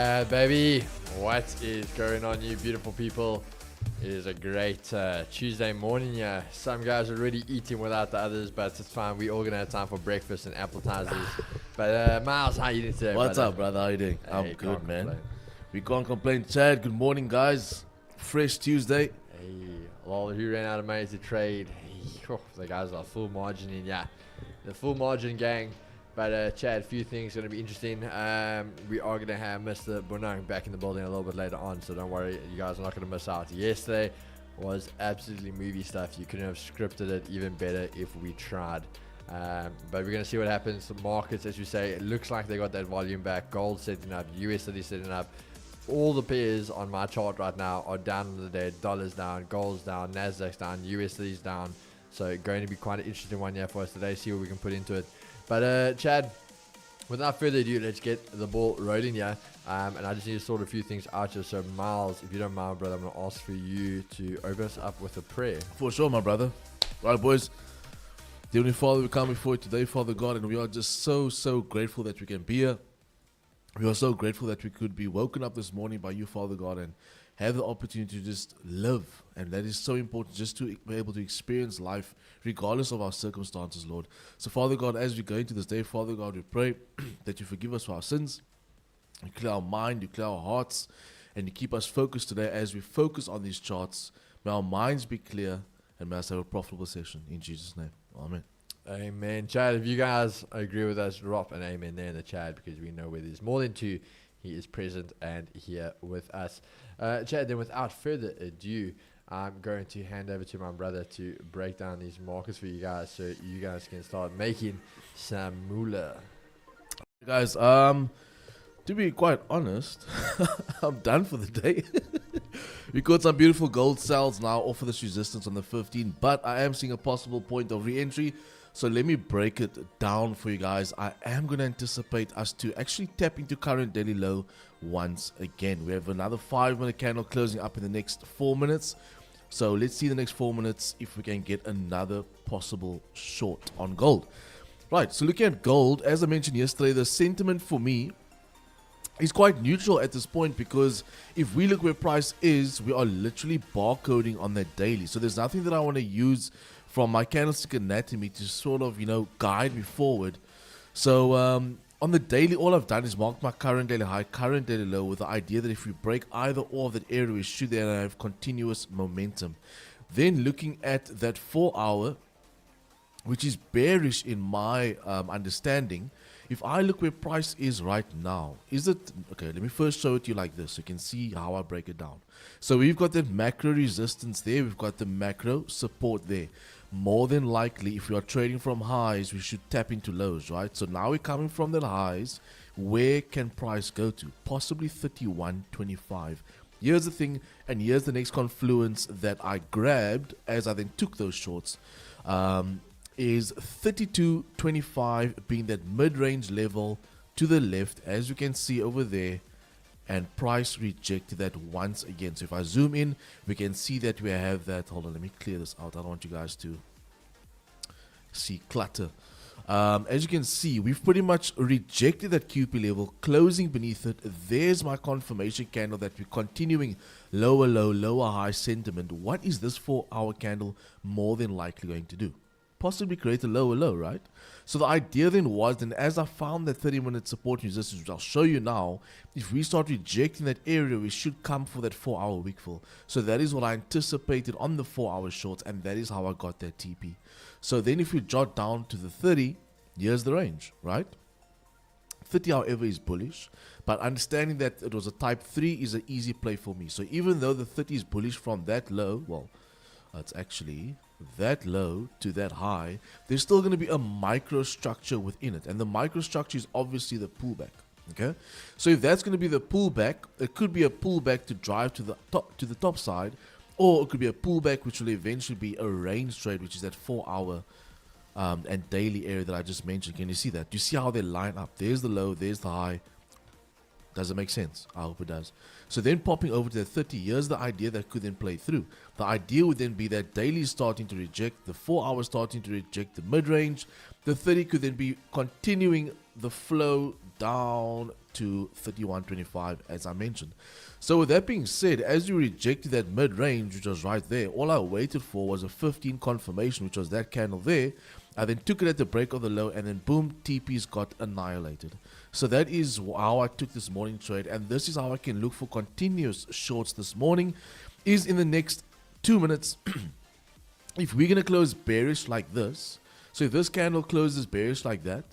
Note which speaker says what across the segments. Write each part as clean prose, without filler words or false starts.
Speaker 1: Yeah, baby. What is going on, you beautiful people? It is a great Tuesday morning. Yeah, some guys are already eating without the others, but it's fine. We all gonna have time for breakfast and appetizers. But Miles, how you doing today?
Speaker 2: What's
Speaker 1: brother?
Speaker 2: up, brother? How you doing?
Speaker 1: Hey,
Speaker 2: I'm
Speaker 1: can't
Speaker 2: good, man.
Speaker 1: complain.
Speaker 2: We can't complain. Chad, good morning, guys. Fresh Tuesday.
Speaker 1: Hey, well, who ran out of money to trade? Hey, the guys are full margin in, yeah, the full margin gang. But Chad, a few things going to be interesting. We are going to have Mr. Bonang back in the building a little bit later on, so don't worry, you guys are not going to miss out. Yesterday was absolutely movie stuff. You couldn't have scripted it even better if we tried. But we're going to see what happens. The markets, as you say, it looks like they got that volume back. Gold setting up, USD setting up. All the pairs on my chart right now are down on the day. Dollars down, gold's down, NASDAQ's down, USD's down. So going to be quite an interesting one here for us today. See what we can put into it. But Chad, without further ado, let's get the ball rolling here. And I just need to sort a few things out here. So Miles, if you don't mind, brother, I'm going to ask for you to open us up with a prayer.
Speaker 2: For sure, my brother. Right, boys. Dear Heavenly Father, we come before you today, Father God, and we are just so grateful that we can be here. We are so grateful that we could be woken up this morning by you, Father God, and have the opportunity to just live. And that is so important, just to be able to experience life regardless of our circumstances, Lord. So, Father God, as we go into this day, Father God, we pray that you forgive us for our sins, you clear our mind, you clear our hearts, and you keep us focused today as we focus on these charts. May our minds be clear, and may us have a profitable session. In Jesus' name, amen.
Speaker 1: Amen. Chad, if you guys agree with us, drop an amen there in the chat, because we know where there's more than two, he is present and here with us. Chad, then without further ado, I'm going to hand over to my brother to break down these markets for you guys, so you guys can start making some moolah.
Speaker 2: Guys, to be quite honest, I'm done for the day. We got some beautiful gold sales now off of this resistance on the 15, but I am seeing a possible point of re-entry. So let me break it down for you guys. I am going to anticipate us to actually tap into current daily low once again. We have another 5-minute candle closing up in the next 4 minutes. So let's see the next 4 minutes if we can get another possible short on gold. Right, so looking at gold, as I mentioned yesterday, the sentiment for me is quite neutral at this point, because if we look where price is, we are literally barcoding on that daily. So there's nothing that I want to use from my candlestick anatomy to sort of, guide me forward. So on the daily, all I've done is mark my current daily high, current daily low, with the idea that if we break either or of that area, we should then have continuous momentum. Then looking at that 4 hour, which is bearish in my understanding, if I look where price is right now, is it, okay, let me first show it to you like this so you can see how I break it down. So we've got that macro resistance there, we've got the macro support there. More than likely, if we are trading from highs, we should tap into lows, right? So now we're coming from the highs. Where can price go to? Possibly 31.25. Here's the thing, and here's the next confluence that I grabbed as I then took those shorts. Is 32.25 being that mid-range level to the left, as you can see over there, and price rejected that once again. So if I zoom in, we can see that we have that. Hold on, let me clear this out. I don't want you guys to see clutter. As you can see, we've pretty much rejected that QP level, closing beneath it. There's my confirmation candle that we're continuing lower low, lower high sentiment. What is this 4 hour candle more than likely going to do? Possibly create a lower low, right? So the idea then was, and as I found that 30-minute support resistance, which I'll show you now, if we start rejecting that area, we should come for that 4 hour wick fill. So that is what I anticipated on the 4 hour shorts, and that is how I got that TP. So then if we jot down to the 30, here's the range, right? 30, however, is bullish, but understanding that it was a type 3 is an easy play for me. So even though the 30 is bullish from that low, well, it's actually that low to that high, there's still going to be a microstructure within it, and the microstructure is obviously the pullback. Okay, so if that's going to be the pullback, it could be a pullback to drive to the top side, or it could be a pullback which will eventually be a range trade, which is that 4 hour and daily area that I just mentioned. Can you see that? Do you see how they line up? There's the low, there's the high. Does it make sense? I hope it does. So then popping over to the 30, here's the idea that could then play through. The idea would then be that daily is starting to reject, the 4 hours starting to reject the mid-range. The 30 could then be continuing the flow down to 31.25 as I mentioned. So with that being said, as you rejected that mid-range, which was right there, all I waited for was a 15 confirmation, which was that candle there. I then took it at the break of the low, and then boom, TPs got annihilated. So that is how I took this morning trade, and this is how I can look for continuous shorts this morning, is in the next 2 minutes. If we're going to close bearish like this, so if this candle closes bearish like that,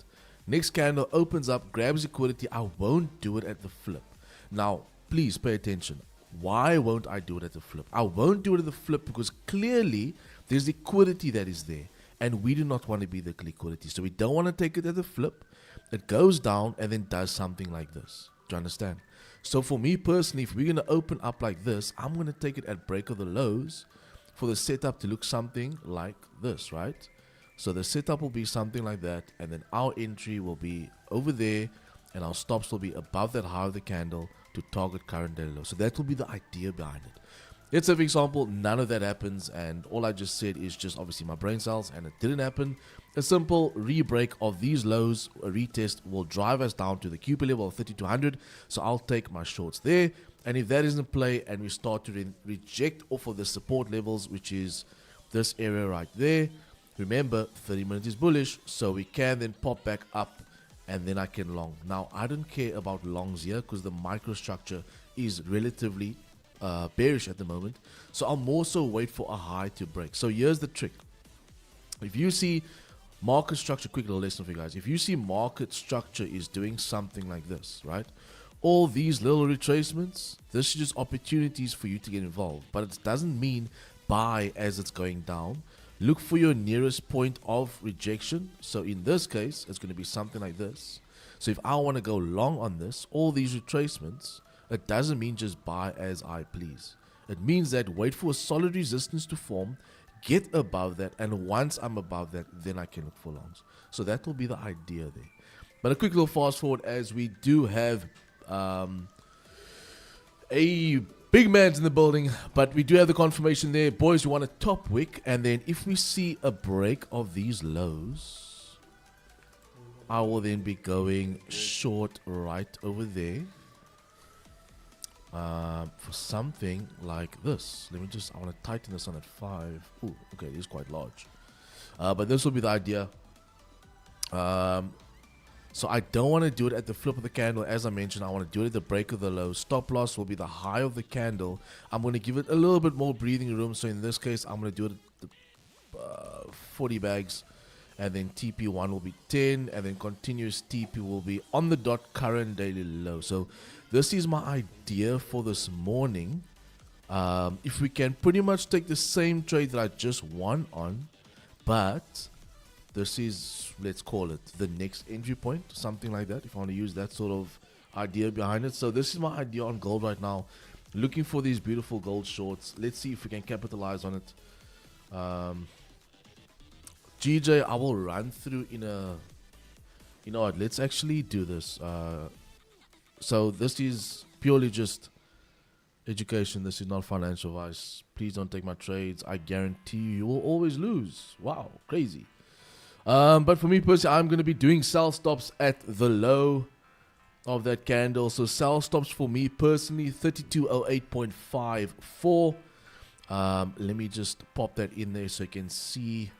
Speaker 2: next candle opens up, grabs liquidity, I won't do it at the flip. Now, please pay attention. Why won't I do it at the flip? I won't do it at the flip because clearly there's liquidity that is there, and we do not want to be the liquidity. So we don't want to take it at the flip. It goes down and then does something like this. Do you understand? So for me personally, if we're going to open up like this, I'm going to take it at break of the lows for the setup to look something like this, right? So the setup will be something like that, and then our entry will be over there, and our stops will be above that high of the candle to target current daily low. So that will be the idea behind it. Let's say, for example, none of that happens, and all I just said is just obviously my brain cells, and it didn't happen. A simple re-break of these lows, a retest, will drive us down to the QP level of 3200. So I'll take my shorts there, and if that isn't play and we start to reject off of the support levels, which is this area right there, remember 30 minutes is bullish, so we can then pop back up and then I can long. Now I don't care about longs here because the microstructure is relatively bearish at the moment, so I'll more so wait for a high to break. So here's the trick. If you see market structure, quick little lesson for you guys, if you see market structure is doing something like this, right, all these little retracements, this is just opportunities for you to get involved, but it doesn't mean buy as it's going down. Look for your nearest point of rejection. So in this case, it's going to be something like this. So if I want to go long on this, all these retracements, it doesn't mean just buy as I please. It means that wait for a solid resistance to form, get above that, and once I'm above that, then I can look for longs. So that will be the idea there. But a quick little fast forward, as we do have a big man's in the building, but we do have the confirmation there. Boys, we want a top wick, and then if we see a break of these lows, I will then be going short right over there for something like this. Let me just, I want to tighten this on at 5. Ooh, okay, it is quite large. But this will be the idea. So I don't want to do it at the flip of the candle. As I mentioned, I want to do it at the break of the low. Stop loss will be the high of the candle. I'm going to give it a little bit more breathing room. So in this case, I'm going to do it at the 40 bags. And then TP1 will be 10. And then continuous TP will be on the dot current daily low. So this is my idea for this morning. If we can pretty much take the same trade that I just won on, but this is, let's call it the next entry point, something like that, if I want to use that sort of idea behind it. So this is my idea on gold right now, looking for these beautiful gold shorts. Let's see if we can capitalize on it. GJ, I will run through in a, you know what, let's actually do this. So this is purely just education. This is not financial advice. Please don't take my trades. I guarantee you will always lose. Wow, crazy. But for me personally, I'm going to be doing sell stops at the low of that candle. So sell stops for me personally, 3208.54. Let me just pop that in there so you can see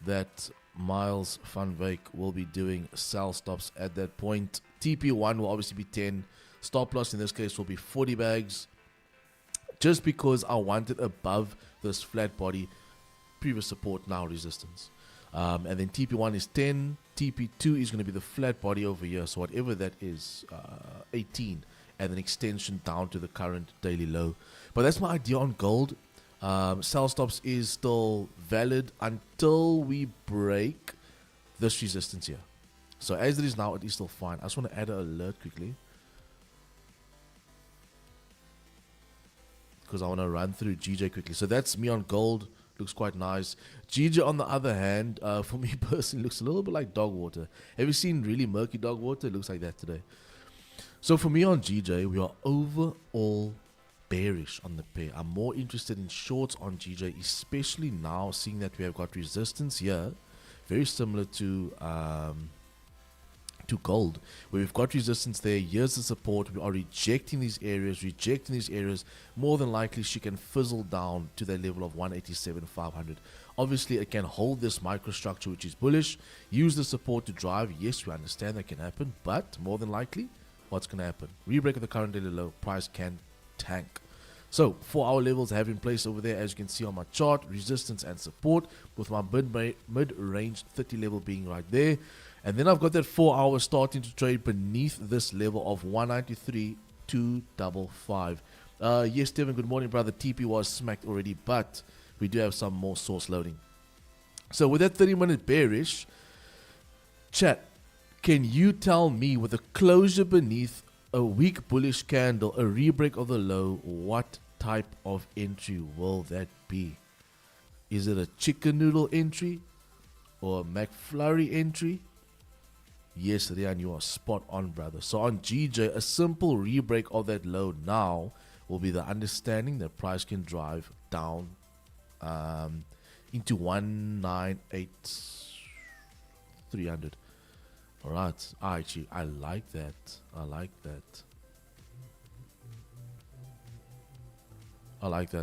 Speaker 2: that Miles van Wyk will be doing sell stops at that point. TP1 will obviously be 10. Stop loss in this case will be 40 bags. Just because I want it above this flat body, previous support, now resistance. And then TP1 is 10. TP2 is going to be the flat body over here. So whatever that is, 18. And then extension down to the current daily low. But that's my idea on gold. Sell stops is still valid until we break this resistance here. So as it is now, it is still fine. I just want to add an alert quickly, because I want to run through GJ quickly. So that's me on gold. Looks quite nice. GJ on the other hand, for me personally, looks a little bit like dog water. Have you seen really murky dog water? It looks like that today. So for me on GJ, we are overall bearish on the pair. I'm more interested in shorts on GJ, especially now seeing that we have got resistance here, very similar to to gold, where we've got resistance there. Here's the support. We are rejecting these areas, More than likely, she can fizzle down to that level of 187,500. Obviously, it can hold this microstructure, which is bullish. Use the support to drive. Yes, we understand that can happen, but more than likely, what's going to happen? Rebreak of the current daily low, price can tank. So 4-hour levels have in place over there, as you can see on my chart, resistance and support, with my mid-range 30 level being right there. And then I've got that 4 hour starting to trade beneath this level of 193,255. Yes, Devin, good morning, brother. TP was smacked already, but we do have some more source loading. So with that 30-minute bearish, chat, can you tell me with a closure beneath a weak bullish candle, a rebreak of the low, what type of entry will that be? Is it a chicken noodle entry or a McFlurry entry? Yes, Rian, you are spot on, brother. So on GJ, a simple rebreak of that low now will be the understanding that price can drive down into 198,300. All right, actually, I like that. I like that.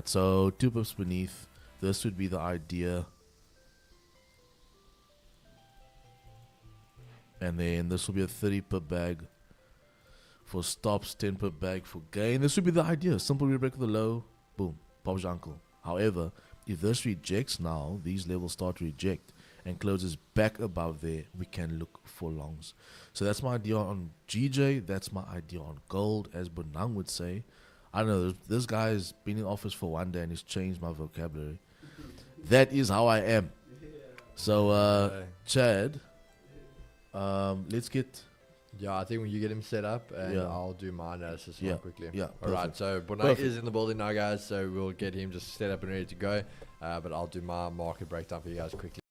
Speaker 2: So 2 pips beneath. This would be the idea. And then this will be a 30 pip bag for stops, 10 pip bag for gain. This would be the idea. Simple rebreak of the low. Boom. Bob's your uncle. However, if this rejects now, these levels start to reject and closes back above there, we can look for longs. So that's my idea on GJ. That's my idea on gold, as Bonang would say. I don't know, this guy has been in office for 1 day and he's changed my vocabulary. That is how I am. So, Chad, let's get...
Speaker 1: Yeah, I think when you get him set up, and I'll do my analysis quickly.
Speaker 2: Yeah,
Speaker 1: all right, so Bonang is in the building now, guys, so we'll get him just set up and ready to go. But I'll do my market breakdown for you guys quickly.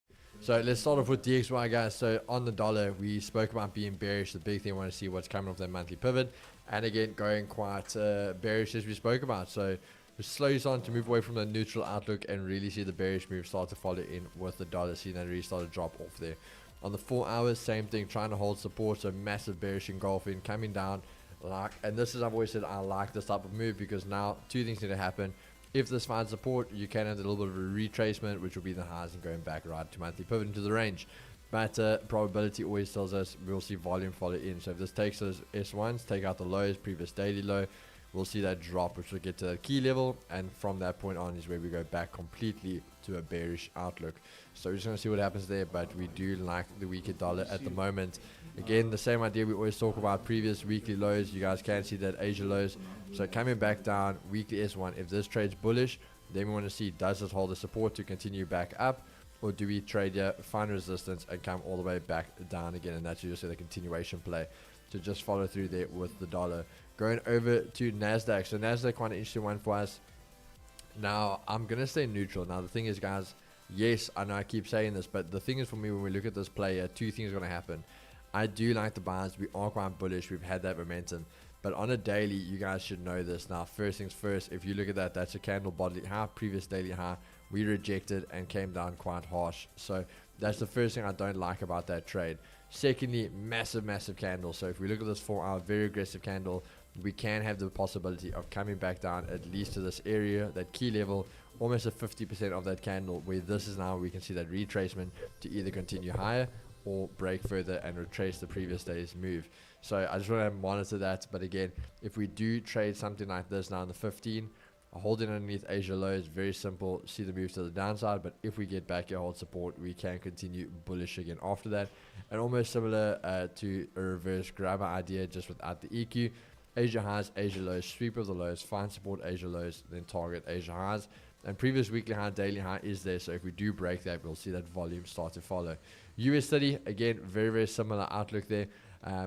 Speaker 1: So let's start off with DXY, guys. So on the dollar, we spoke about being bearish. The big thing, I want to see what's coming off that monthly pivot. And again, going quite bearish as we spoke about. So we're slowly starting to move away from the neutral outlook and really see the bearish move start to follow in with the dollar. Seeing that really start to drop off there. On the 4 hours, same thing, trying to hold support. So massive bearish engulfing, coming down. And this is, I've always said, I like this type of move because now 2 things need to happen. If this finds support, you can have a little bit of a retracement, which will be the highs and going back right to monthly pivot into the range. But probability always tells us we'll see volume follow in. So if this takes those S1s, take out the lows, previous daily low, we'll see that drop, which will get to that key level. And from that point on is where we go back completely to a bearish outlook. So we're just going to see what happens there. But we do like the weaker dollar at the moment. Again, the same idea we always talk about, previous weekly lows. You guys can see that Asia lows. So coming back down, weekly S1. If this trades bullish, then we want to see, does this hold the support to continue back up? Or do we trade here, find resistance, and come all the way back down again? And that's just the continuation play to just follow through there with the dollar. Going over to NASDAQ. So NASDAQ, quite an interesting one for us. Now, I'm going to stay neutral. Now, the thing is, guys, yes, I know I keep saying this, but the thing is for me, when we look at this player, 2 things are going to happen. I do like the buys. We are quite bullish. We've had that momentum. But on a daily, you guys should know this. Now, first things first, if you look at that, that's a candle body high, previous daily high. We rejected and came down quite harsh. So that's the first thing I don't like about that trade. Secondly, massive candle. So if we look at this 4 hour, very aggressive candle, we can have the possibility of coming back down at least to this area, that key level, almost a 50% of that candle, where this is now, we can see that retracement to either continue higher or break further and retrace the previous day's move. So I just want to monitor that. But again, if we do trade something like this now in the 15, holding underneath Asia lows, very simple, see the move to the downside. But if we get back here, hold support, we can continue bullish again after that. And almost similar to a reverse grabber idea, just without the EQ. Asia highs, Asia lows, sweep of the lows, find support Asia lows, then target Asia highs. And previous weekly high, daily high is there. So if we do break that, we'll see that volume start to follow. US30, again, very similar outlook there.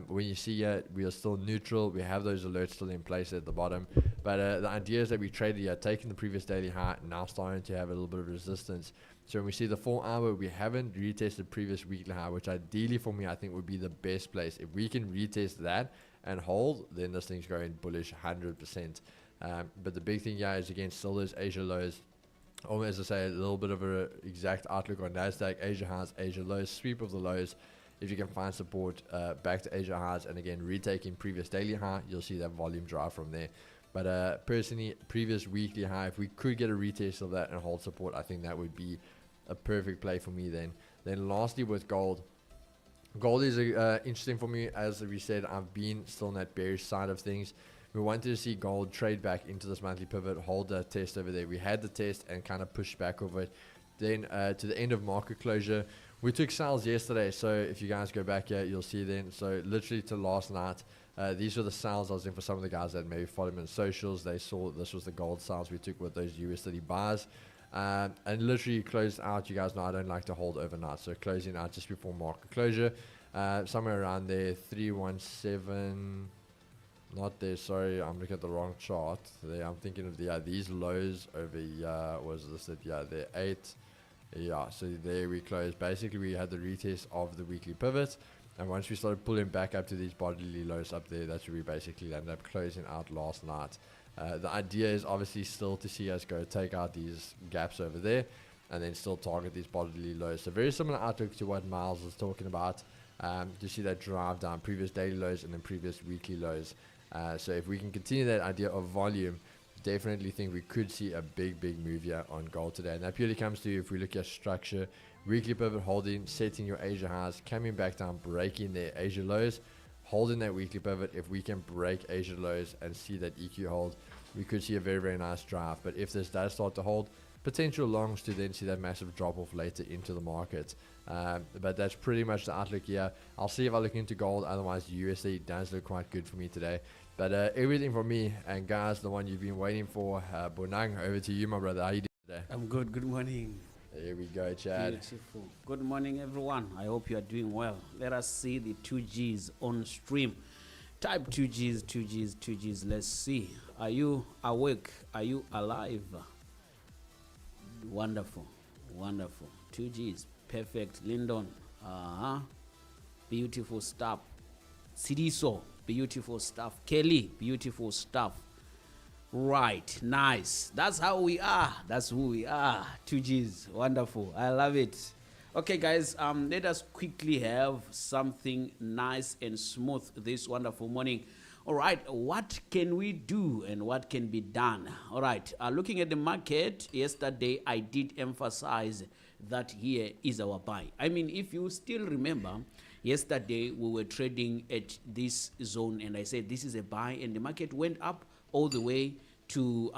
Speaker 1: When you see we are still neutral. We have those alerts still in place at the bottom. But the idea is that we traded here, taking the previous daily high, now starting to have a little bit of resistance. So when we see the 4 hour, we haven't retested previous weekly high, which ideally for me, I think would be the best place. If we can retest that and hold, then this thing's going bullish 100%. But the big thing here is, again, still those Asia lows. Almost, as I say, a little bit of an exact outlook on NASDAQ, Asia highs, Asia lows, sweep of the lows. if you can find support back to Asia highs and again retaking previous daily high, you'll see that volume drive from there. But personally, previous weekly high, if we could get a retest of that and hold support, I think that would be a perfect play for me then. Then lastly with gold. Gold is interesting for me. As we said, I've been still on that bearish side of things. We wanted to see gold trade back into this monthly pivot, hold the test over there. We had the test and kind of pushed back over it. Then to the end of market closure, we took sales yesterday. So if you guys go back here, you'll see then. So literally to last night, these were the sales I was in for some of the guys that maybe followed me on socials. They saw this was the gold sales we took with those USD buys. And literally closed out. You guys know I don't like to hold overnight. So closing out just before market closure, somewhere around there, 317. Not there, sorry, I'm looking at the wrong chart. There, I'm thinking of these lows over here. Was this it? Yeah, they're 8. Yeah, so there we closed. Basically, we had the retest of the weekly pivot. And once we started pulling back up to these bodily lows up there, that's where we basically ended up closing out last night. The idea is obviously still to see us go take out these gaps over there and then still target these bodily lows. So very similar outlook to what Miles was talking about. To see that drive down previous daily lows and then previous weekly lows. So if we can continue that idea of volume, definitely think we could see a big move here on gold today. And that purely comes to, if we look at structure, weekly pivot holding, setting your Asia highs, coming back down, breaking their Asia lows, holding that weekly pivot. If we can break Asia lows and see that EQ hold, we could see a very nice drive. But if this does start to hold, potential longs to then see that massive drop off later into the market. But that's pretty much the outlook here. I'll see if I look into gold. Otherwise, the USD does look quite good for me today. But everything from me, and guys, the one you've been waiting for, Bonang, over to you, my brother. How you doing today?
Speaker 3: I'm good. Good morning.
Speaker 1: Here we go, Chad.
Speaker 3: Beautiful. Good morning, everyone. I hope you are doing well. Let us see the 2Gs on stream. Type 2Gs, 2Gs, 2Gs. Let's see. Are you awake? Are you alive? Wonderful. Wonderful. 2Gs. Perfect. Lyndon. Beautiful stuff. Sidiso. Beautiful stuff. Kelly. Beautiful stuff. Right. Nice. That's how we are. That's who we are. 2Gs. Wonderful. I love it. Okay, guys, let us quickly have something nice and smooth this wonderful morning. All right, what can we do and what can be done? All right, looking at the market, yesterday I did emphasize that here is our buy. I mean, if you still remember, yesterday we were trading at this zone and I said this is a buy, and the market went up all the way to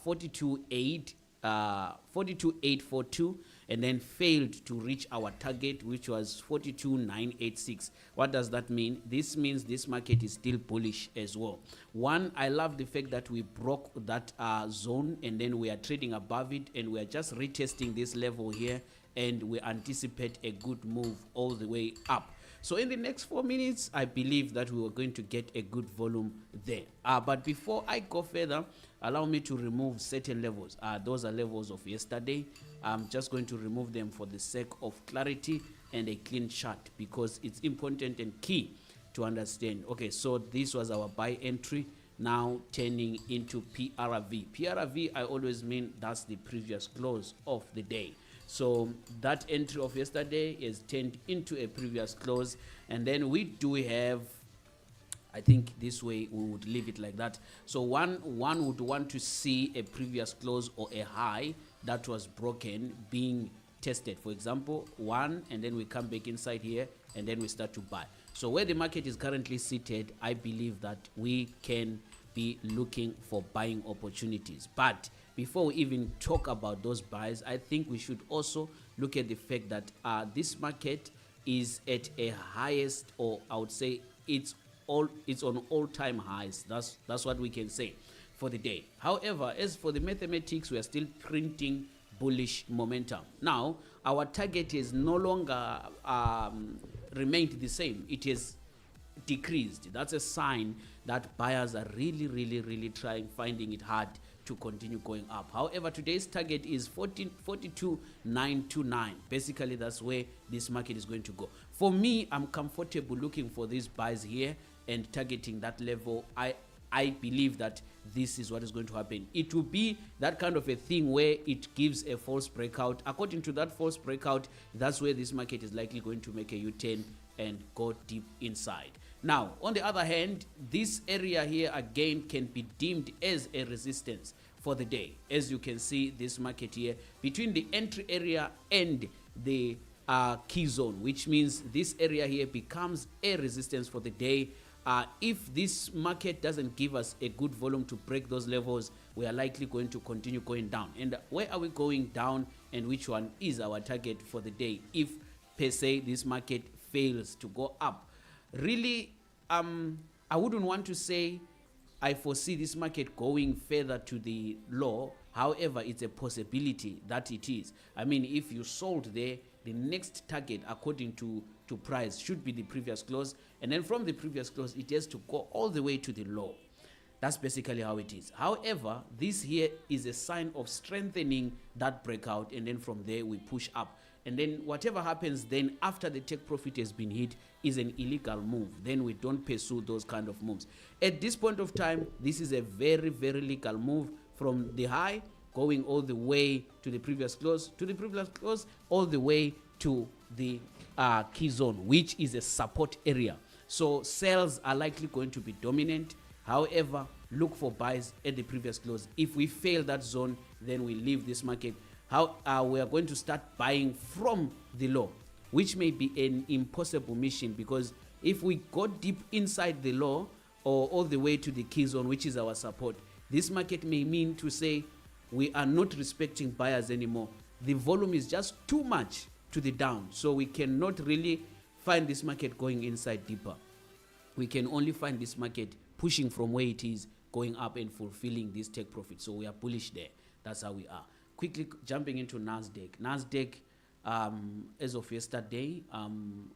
Speaker 3: 42,842 and then failed to reach our target, which was 42,986. What does that mean? This means this market is still bullish as well. One, I love the fact that we broke that zone and then we are trading above it and we are just retesting this level here and we anticipate a good move all the way up. So in the next 4 minutes, I believe that we are going to get a good volume there. But before I go further, allow me to remove certain levels. Those are levels of yesterday. I'm just going to remove them for the sake of clarity and a clean chart because it's important and key to understand. Okay, so this was our buy entry, now turning into PRV. PRV, I always mean that's the previous close of the day. So that entry of yesterday is turned into a previous close, and then we do have, I think this way we would leave it like that. So one would want to see a previous close or a high that was broken being tested. For example, one, and then we come back inside here and then we start to buy. So where the market is currently seated, I believe that we can be looking for buying opportunities. But before we even talk about those buys, I think we should also look at the fact that this market is at a highest, or I would say it's on all-time highs. That's what we can say for the day. However, as for the mathematics, we are still printing bullish momentum. Now, our target is no longer remained the same. It is decreased. That's a sign that buyers are really finding it hard to continue going up. However, today's target is 42,929. Basically, that's where this market is going to go. For me, I'm comfortable looking for these buys here and targeting that level. I believe that this is what is going to happen. It will be that kind of a thing where it gives a false breakout. According to that false breakout, that's where this market is likely going to make a U-turn and go deep inside. Now, on the other hand, this area here again can be deemed as a resistance for the day. As you can see, this market here between the entry area and the key zone, which means this area here becomes a resistance for the day. If this market doesn't give us a good volume to break those levels, we are likely going to continue going down. And where are we going down, and which one is our target for the day if per se this market fails to go up? Really, I wouldn't want to say I foresee this market going further to the low. However, it's a possibility that it is. I mean, if you sold there, the next target according to price should be the previous close, and then from the previous close it has to go all the way to the low. That's basically how it is. However, this here is a sign of strengthening that breakout, and then from there we push up, and then whatever happens then after the take profit has been hit is an illegal move. Then we don't pursue those kind of moves. At this point of time, this is a very, very legal move from the high going all the way to the previous close, all the way to the key zone, which is a support area. So sales are likely going to be dominant. However, look for buys at the previous close. If we fail that zone, then we leave this market. We are going to start buying from the low, which may be an impossible mission, because if we go deep inside the low or all the way to the key zone, which is our support, this market may mean to say we are not respecting buyers anymore. The volume is just too much to the down, so we cannot really find this market going inside deeper. We can only find this market pushing from where it is, going up and fulfilling this take profit. So we are bullish there. That's how we are. Quickly jumping into NASDAQ. NASDAQ, as of yesterday,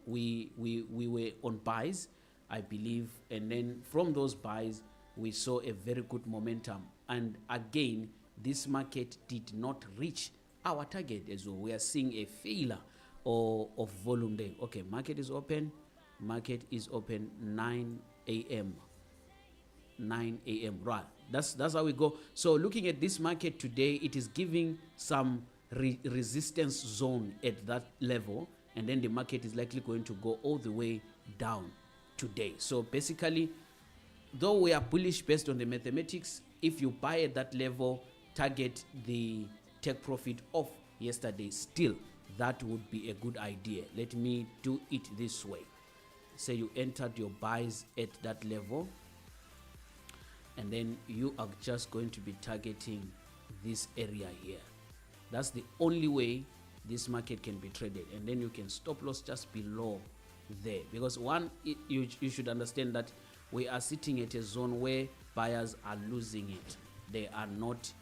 Speaker 3: we were on buys, I believe, and then from those buys we saw a very good momentum, and again this market did not reach our target as well. We are seeing a failure of volume there. Okay, market is open 9 a.m. 9 a.m. right, that's how we go. So looking at this market today, it is giving some resistance zone at that level, and then the market is likely going to go all the way down today. So basically, though we are bullish based on the mathematics, if you buy at that level, target the take profit of yesterday, still that would be a good idea. Let me do it this way. Say you entered your buys at that level, and then you are just going to be targeting this area here. That's the only way this market can be traded, and then you can stop loss just below there, because you should understand that we are sitting at a zone where buyers are losing it. They are not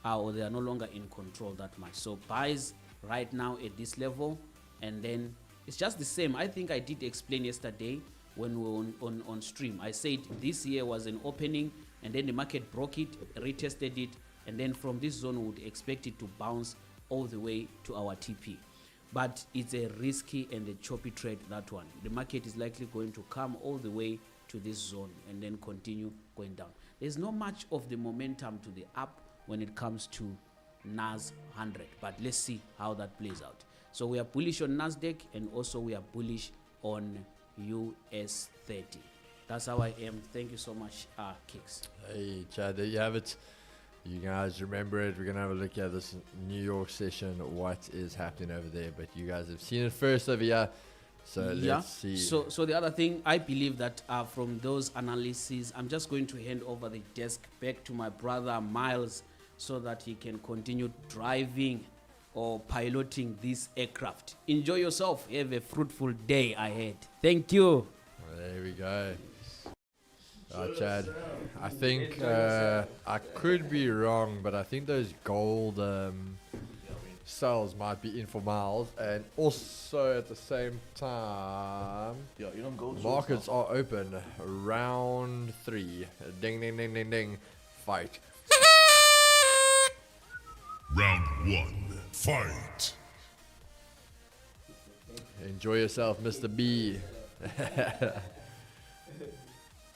Speaker 3: or they are no longer in control that much. So buys right now at this level, and then it's just the same. I think I did explain yesterday when we were on stream. I said this here was an opening, and then the market broke it, retested it, and then from this zone we would expect it to bounce all the way to our TP. But it's a risky and a choppy trade, that one. The market is likely going to come all the way to this zone and then continue going down. There's not much of the momentum to the up when it comes to Nas 100, but let's see how that plays out. So we are bullish on NASDAQ, and also we are bullish on US 30. That's how I am. Thank you so much, Kicks.
Speaker 1: Hey, Chad, there you have it. You guys remember it. We're going to have a look at this New York session, what is happening over there. But you guys have seen it first over here. So
Speaker 3: yeah.
Speaker 1: Let's see.
Speaker 3: So the other thing, I believe that from those analyses, I'm just going to hand over the desk back to my brother Miles so that he can continue driving or piloting this aircraft. Enjoy yourself. Have a fruitful day ahead. Thank you.
Speaker 1: There we go. Chad, I think I could be wrong, but I think those gold sales might be in for miles, and also at the same time,
Speaker 2: Yeah, you don't go.
Speaker 1: markets are open. Round 3. Ding, ding, ding, ding, ding. Fight.
Speaker 4: Round 1. Fight.
Speaker 1: Enjoy yourself, Mr. B.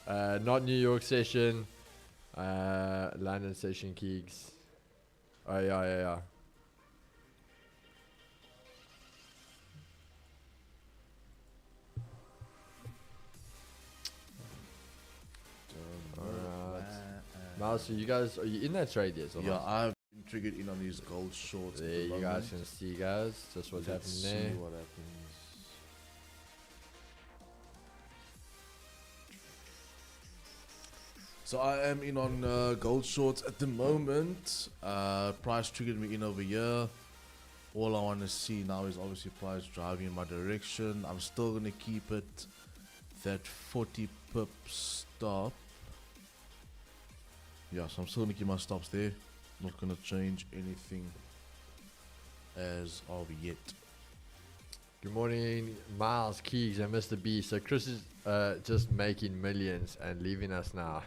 Speaker 1: Not New York session. London session keys. Oh yeah. Alright. Miles, so you guys, are you in that trade yet? Or
Speaker 2: Yeah,
Speaker 1: not?
Speaker 2: I've been triggered in on these gold shorts.
Speaker 1: There you guys can see, guys, just what's happening
Speaker 2: See
Speaker 1: there.
Speaker 2: what happens. So I am in on gold shorts at the moment. Price triggered me in over here. All I want to see now is obviously price driving in my direction. I'm still going to keep it that 40 pip stop. Yeah, so I'm still going to keep my stops there. Not going to change anything as of yet.
Speaker 1: Good morning, Miles, Keys, and Mr. B. So Chris is just making millions and leaving us now.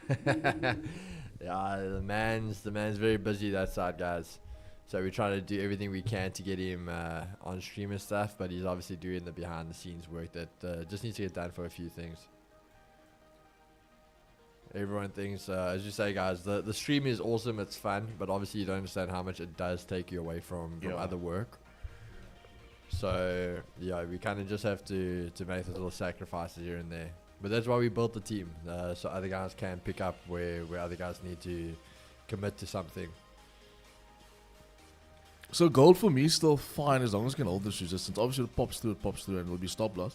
Speaker 1: Yeah, the man's very busy that side, guys. So we try to do everything we can to get him on stream and stuff, but he's obviously doing the behind the scenes work that just needs to get done for a few things. Everyone thinks, as you say, guys, the stream is awesome, it's fun, but obviously you don't understand how much it does take you away from other work. So yeah, we kind of just have to make those little sacrifices here and there. But that's why we built the team, so other guys can pick up where other guys need to commit to something.
Speaker 2: So gold for me is still fine as long as it can hold this resistance. Obviously it pops through and it will be stop loss.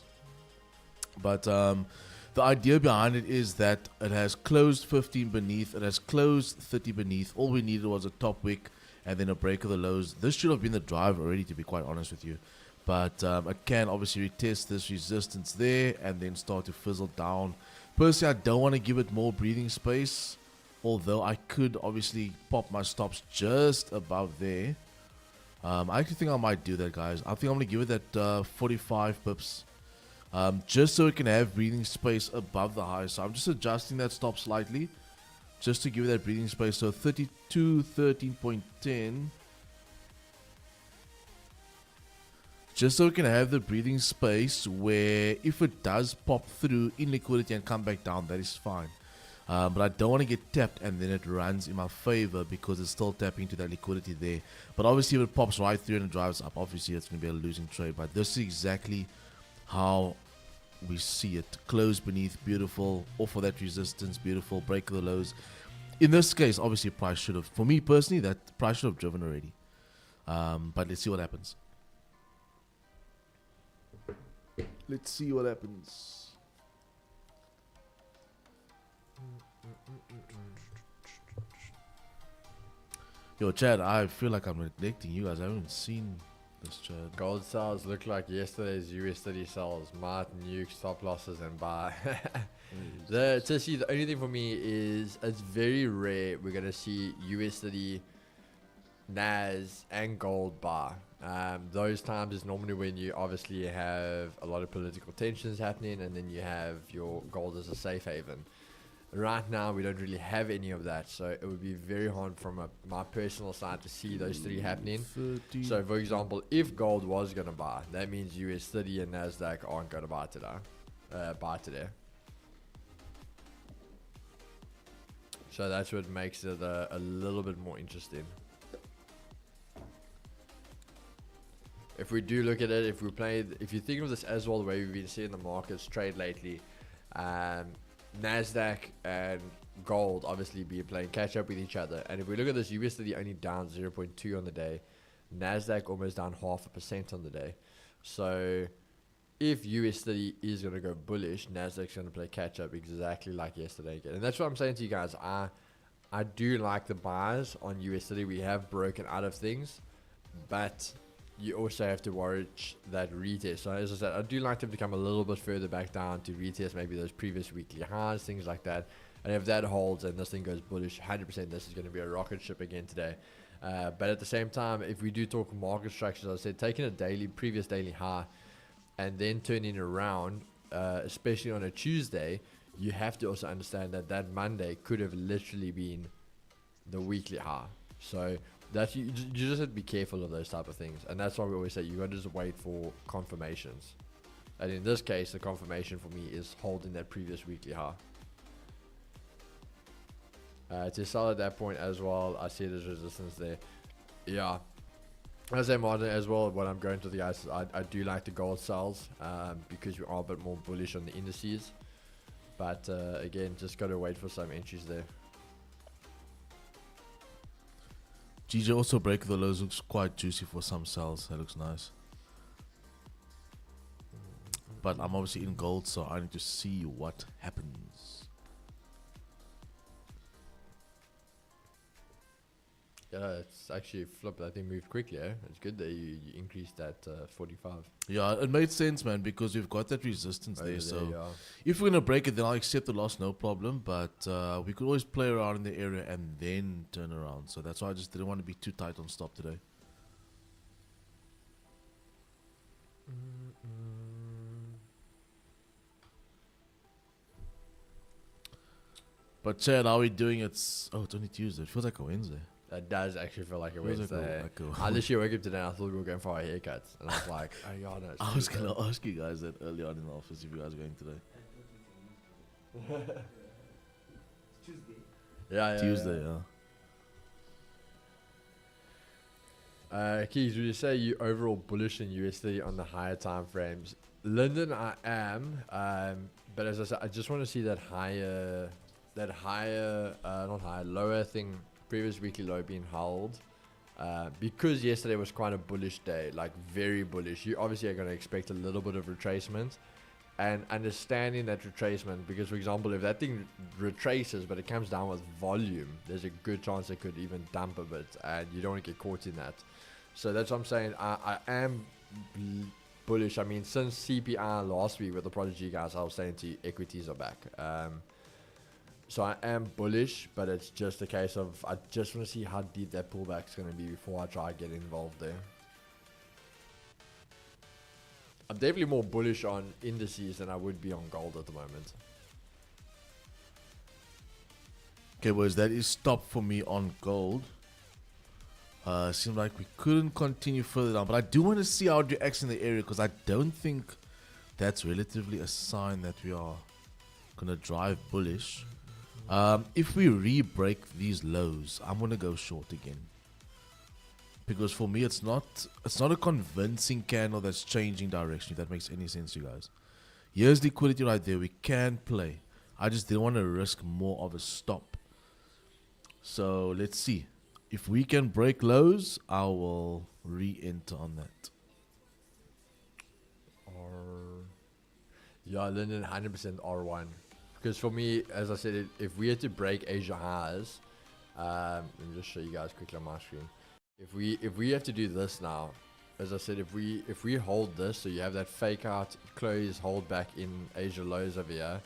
Speaker 2: But the idea behind it is that it has closed 15 beneath, it has closed 30 beneath. All we needed was a top wick and then a break of the lows. This should have been the drive already, to be quite honest with you. But it can obviously retest this resistance there and then start to fizzle down. Personally, I don't want to give it more breathing space, although I could obviously pop my stops just above there. I actually think I might do that, guys. I think I'm going to give it that 45 pips. Just so it can have breathing space above the high. So I'm just adjusting that stop slightly, just to give it that breathing space. So 32, 13.10. Just so it can have the breathing space where if it does pop through in liquidity and come back down, that is fine. But I don't want to get tapped and then it runs in my favor because it's still tapping into that liquidity there. But obviously if it pops right through and it drives up, obviously it's going to be a losing trade. But this is exactly how we see it. Close beneath, beautiful. Off of that resistance, beautiful. Break of the lows. In this case, obviously price should have, for me personally, that price should have driven already. But let's see what happens. Let's see what happens. Yo, Chad, I feel like I'm neglecting you guys. I haven't seen this, Chad.
Speaker 1: Gold sales look like yesterday's US30 sales. Might nuke, stop losses, and buy. The only thing for me is it's very rare we're going to see US30, Nas, and gold buy. Those times is normally when you obviously have a lot of political tensions happening and then you have your gold as a safe haven. Right now we don't really have any of that, so it would be very hard from my personal side to see those three happening.
Speaker 2: 30.
Speaker 1: So for example, if gold was going to buy, that means US30 and NASDAQ aren't going to buy today. So that's what makes it a little bit more interesting. If we do look at it, if you think of this as well, the way we've been seeing the markets trade lately, NASDAQ and gold obviously be playing catch up with each other. And if we look at this, USD only down 0.2 on the day, NASDAQ almost down 0.5% on the day. So if USD is going to go bullish, NASDAQ's going to play catch up exactly like yesterday again. And that's what I'm saying to you guys. I do like the buys on USD. We have broken out of things, but you also have to watch that retest. So as I said, I do like them to come a little bit further back down to retest maybe those previous weekly highs, things like that. And if that holds and this thing goes bullish, 100% this is going to be a rocket ship again today. But at the same time, if we do talk market structures, I said taking a previous daily high and then turning around, especially on a Tuesday, you have to also understand that Monday could have literally been the weekly high. So that's you just have to be careful of those type of things, and that's why we always say you got to just wait for confirmations. And in this case, the confirmation for me is holding that previous weekly high. To sell at that point as well. I see there's resistance there. Yeah. As I Martin as well, when I'm going to the guys, I do like the gold sells because we are a bit more bullish on the indices. But again, just got to wait for some entries there.
Speaker 2: GJ also break the lows looks quite juicy for some sells. That looks nice. But I'm obviously in gold, so I need to see what happens.
Speaker 1: Yeah, it's actually flipped. I think moved quickly. It's good that you increased that 45.
Speaker 2: Yeah, it made sense, man, because we've got that resistance there. So
Speaker 1: yeah.
Speaker 2: if we're gonna break it, then I'll accept the loss, no problem. But we could always play around in the area and then turn around. So that's why I just didn't want to be too tight on stop today. But Chad, how are we doing? It's only Tuesday. It feels like a Wednesday.
Speaker 1: That does actually feel like a
Speaker 2: Feels like
Speaker 1: Wednesday.
Speaker 2: like
Speaker 1: I literally woke up today and I thought we were going for our haircuts. And I was like, oh, yeah, no.
Speaker 2: I was going to ask you guys that early on in the office if you guys are going today.
Speaker 1: Yeah.
Speaker 2: Tuesday, yeah.
Speaker 1: Keys, would you say you overall bullish in USD on the higher time frames? Lyndon, I am. But as I said, I just want to see that lower thing, previous weekly low being held. Because yesterday was quite a bullish day, like very bullish. You obviously are going to expect a little bit of retracement. And understanding that retracement, because for example, if that thing retraces but it comes down with volume, there's a good chance it could even dump a bit, and you don't want to get caught in that. So that's what I'm saying. I am bullish. I mean, since CPI last week with the Prodigy guys, I was saying to you, equities are back. So I am bullish, but it's just a case of I just want to see how deep that pullback is going to be before I try to get involved there. I'm definitely more bullish on indices than I would be on gold at the moment.
Speaker 2: Okay, boys, that is stop for me on gold. Seems like we couldn't continue further down, but I do want to see how it reacts in the area because I don't think that's relatively a sign that we are going to drive bullish. If we re-break these lows, I'm going to go short again. Because for me, it's not a convincing candle that's changing direction, if that makes any sense, you guys. Here's liquidity right there. We can play. I just didn't want to risk more of a stop. So let's see. If we can break lows, I will re-enter on that.
Speaker 1: Yeah, London 100% R1. Because for me, as I said, if we had to break Asia highs, let me just show you guys quickly on my screen. If we have to do this now, as I said, if we hold this, so you have that fake out, close, hold back in Asia lows over here,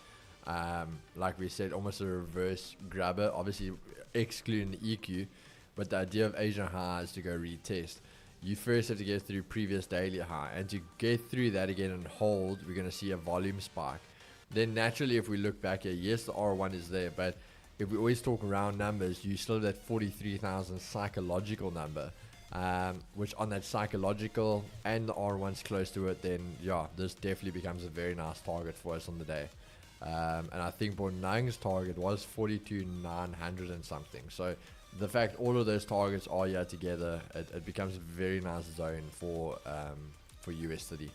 Speaker 1: like we said, almost a reverse grabber, obviously excluding the EQ, but the idea of Asia high is to go retest. You first have to get through previous daily high, and to get through that again and hold, we're going to see a volume spike. Then naturally, if we look back here, yes, the R1 is there, but if we always talk round numbers, you still have that 43,000 psychological number, which on that psychological and the R1's close to it, then yeah, this definitely becomes a very nice target for us on the day. And I think Bonang's target was 42,900 and something. So the fact all of those targets are here together, it becomes a very nice zone for USD.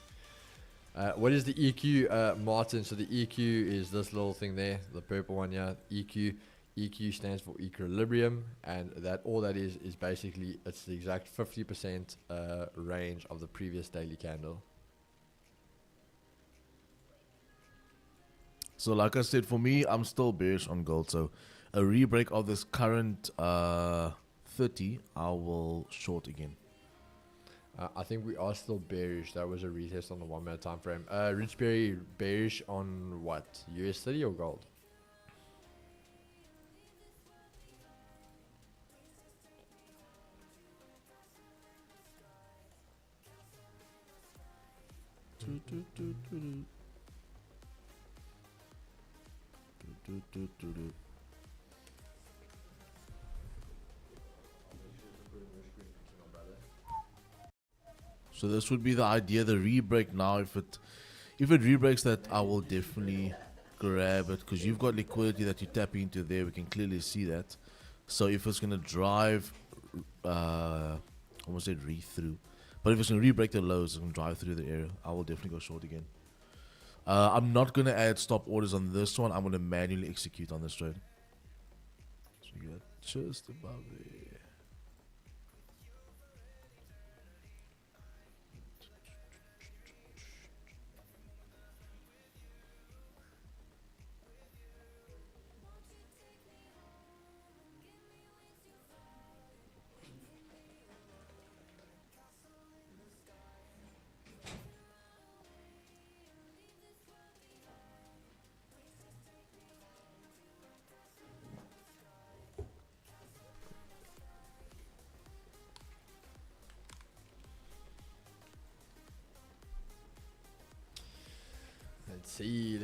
Speaker 1: What is the EQ, Martin? So the EQ is this little thing there, the purple one here, EQ. EQ stands for equilibrium, and that all that is basically it's the exact 50% range of the previous daily candle.
Speaker 2: So like I said, for me, I'm still bearish on gold. So a re-break of this current 30, I will short again.
Speaker 1: I think we are still bearish. That was a retest on the 1 minute time frame. Rich Berry, bearish on what? USD or gold?
Speaker 2: So this would be the idea, the re-break now. If it re-breaks that, I will definitely grab it because you've got liquidity that you tap into there. We can clearly see that. So if it's gonna drive, almost said re-through, but if it's gonna re-break the lows, it's gonna drive through the area. I will definitely go short again. I'm not gonna add stop orders on this one. I'm gonna manually execute on this trade. So we got just above there.
Speaker 1: Let's see.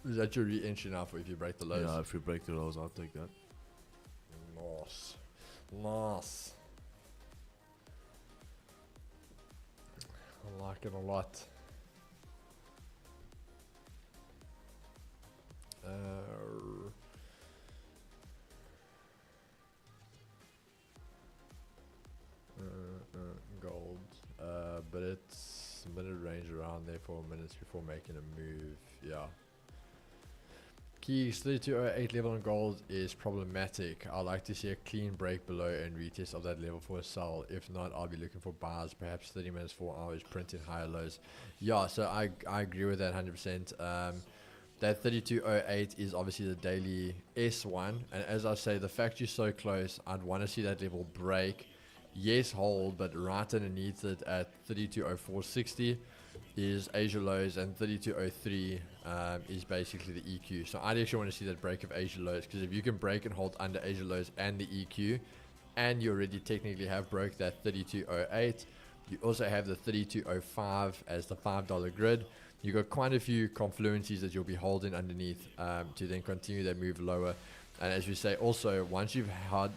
Speaker 1: Is that your re-entry now for if you break the lows?
Speaker 2: Yeah, if you break the lows, I'll take that.
Speaker 1: Nice. I like it a lot. Gold, but it's minute range around there 4 minutes before making a move. Yeah. Keys 3208 level on gold is problematic. I like to see a clean break below and retest of that level for a sell. If not, I'll be looking for buys, perhaps 30 minutes, 4 hours, printing higher lows. Yeah, so I agree with that 100%. That 3208 is obviously the daily S1, and as I say, the fact you're so close, I'd want to see that level break. Yes, hold, but right underneath it at 3204.60 is Asia lows, and 3203 is basically the EQ. So I'd actually want to see that break of Asia lows, because if you can break and hold under Asia lows and the EQ, and you already technically have broke that 3208, you also have the 3205 as the $5 grid. You got quite a few confluencies that you'll be holding underneath to then continue that move lower. And as we say, also, once you've held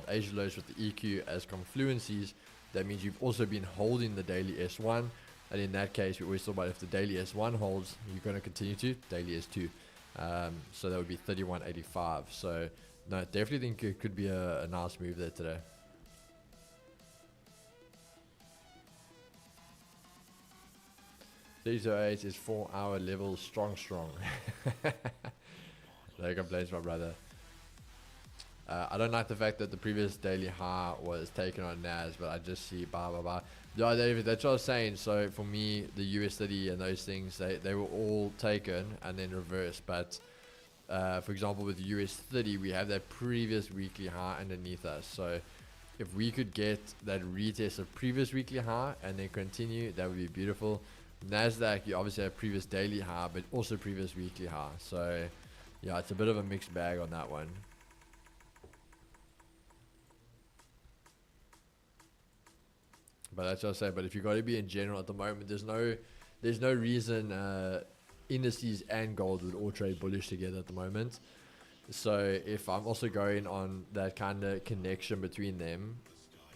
Speaker 1: Asia lows with the EQ as confluencies, that means you've also been holding the daily S1. And in that case, we always talk about if the daily S1 holds, you're going to continue to daily S2. So that would be 31.85. So, no, definitely think it could be a nice move there today. $30.08 is 4 hour level strong. No complaints, my brother. I don't like the fact that the previous daily high was taken on NAS, but I just see blah blah blah. Yeah, David, that's what I was saying. So for me, the US30 and those things, they were all taken and then reversed. But for example, with US30, we have that previous weekly high underneath us. So if we could get that retest of previous weekly high and then continue, that would be beautiful. NASDAQ, you obviously have previous daily high, but also previous weekly high. So yeah, it's a bit of a mixed bag on that one. But that's what I say. But if you got to be in general at the moment, there's no reason indices and gold would all trade bullish together at the moment. So if I'm also going on that kind of connection between them,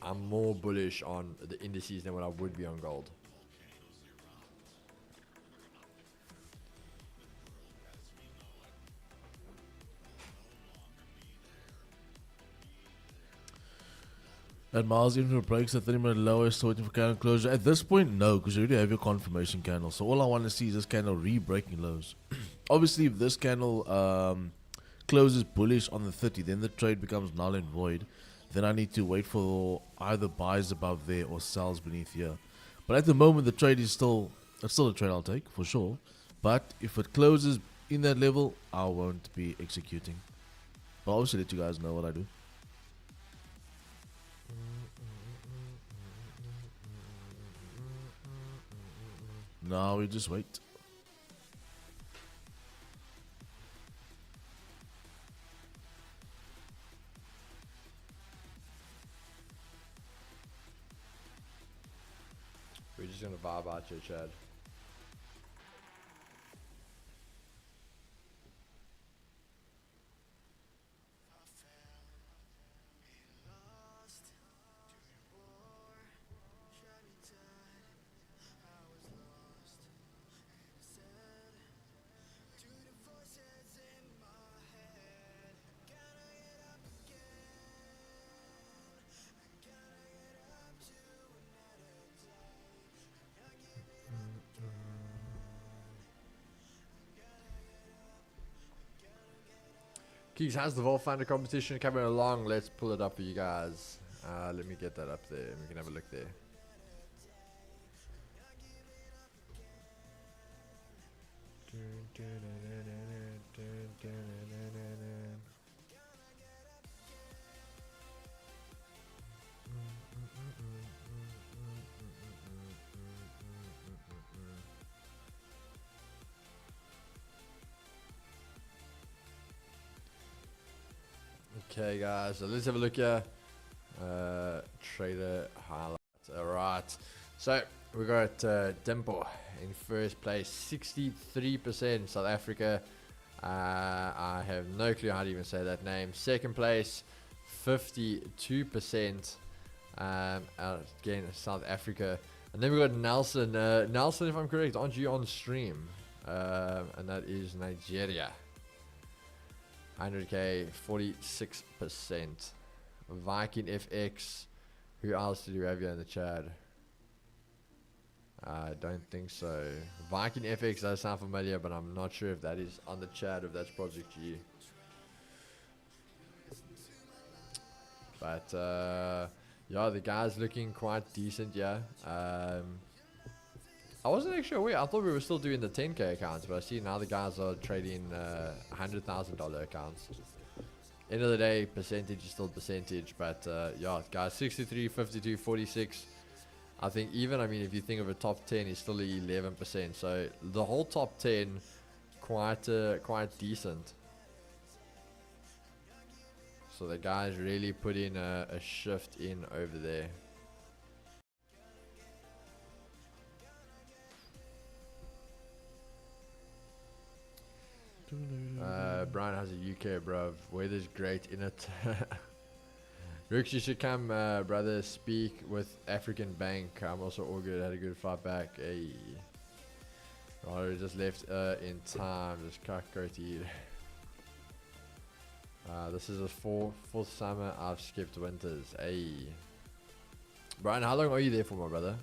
Speaker 1: I'm more bullish on the indices than what I would be on gold.
Speaker 2: And Miles, even if it breaks the 30-minute lower, still waiting for candle closure. At this point, no, because you already have your confirmation candle. So all I want to see is this candle re-breaking lows. Obviously, if this candle closes bullish on the 30, then the trade becomes null and void. Then I need to wait for either buys above there or sells beneath here. But at the moment, the trade is still a trade I'll take for sure. But if it closes in that level, I won't be executing. But I'll obviously let you guys know what I do. Now we just wait.
Speaker 1: We're just gonna vibe out here, Chad. Keeks, how's the Vault Finder competition coming along? Let's pull it up for you guys. Let me get that up there and we can have a look there. Okay, guys, so let's have a look here. Trader highlights. All right, so we got Dimple in first place, 63% South Africa. I have no clue how to even say that name. Second place, 52%. Again, South Africa. And then we got Nelson. Nelson, if I'm correct, aren't you on stream? And that is Nigeria. 100k, 46%. Viking FX. Who else did we have here in the chat? I don't think so. Viking FX does sound familiar, but I'm not sure if that is on the chat, if that's Project G. But yeah, the guy's looking quite decent, yeah. I wasn't actually aware. I thought we were still doing the 10k accounts, but I see now the guys are trading $100,000 accounts. End of the day, percentage is still percentage, but yeah, guys, 63, 52, 46. I think even, I mean, if you think of a top 10, it's still 11%. So the whole top 10, quite decent. So the guys really put in a shift in over there. Brian has a UK, bruv. Weather's great in it. Rooks, you should come, brother, speak with African Bank. I'm also all good. Had a good fight back. Hey. Oh, just left in time. Just can't go to eat. This is a fourth summer I've skipped winters. Hey. Brian, how long are you there for, my brother?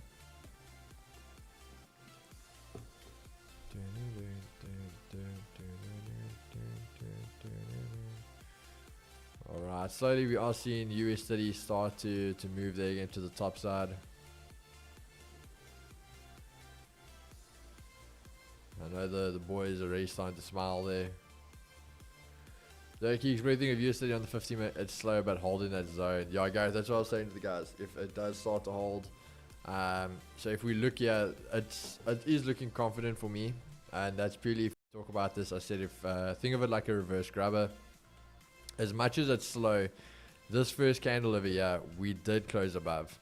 Speaker 1: Alright, slowly we are seeing USD start to move there again to the top side. I know the boys are already starting to smile there. So Keeks, what do you think of USD on the 50-minute? It's slow but holding that zone. Yeah, guys, that's what I was saying to the guys. If it does start to hold, so if we look here, it is looking confident for me, and that's purely if we talk about this. I said if think of it like a reverse grabber. As much as it's slow, this first candle over here, we did close above.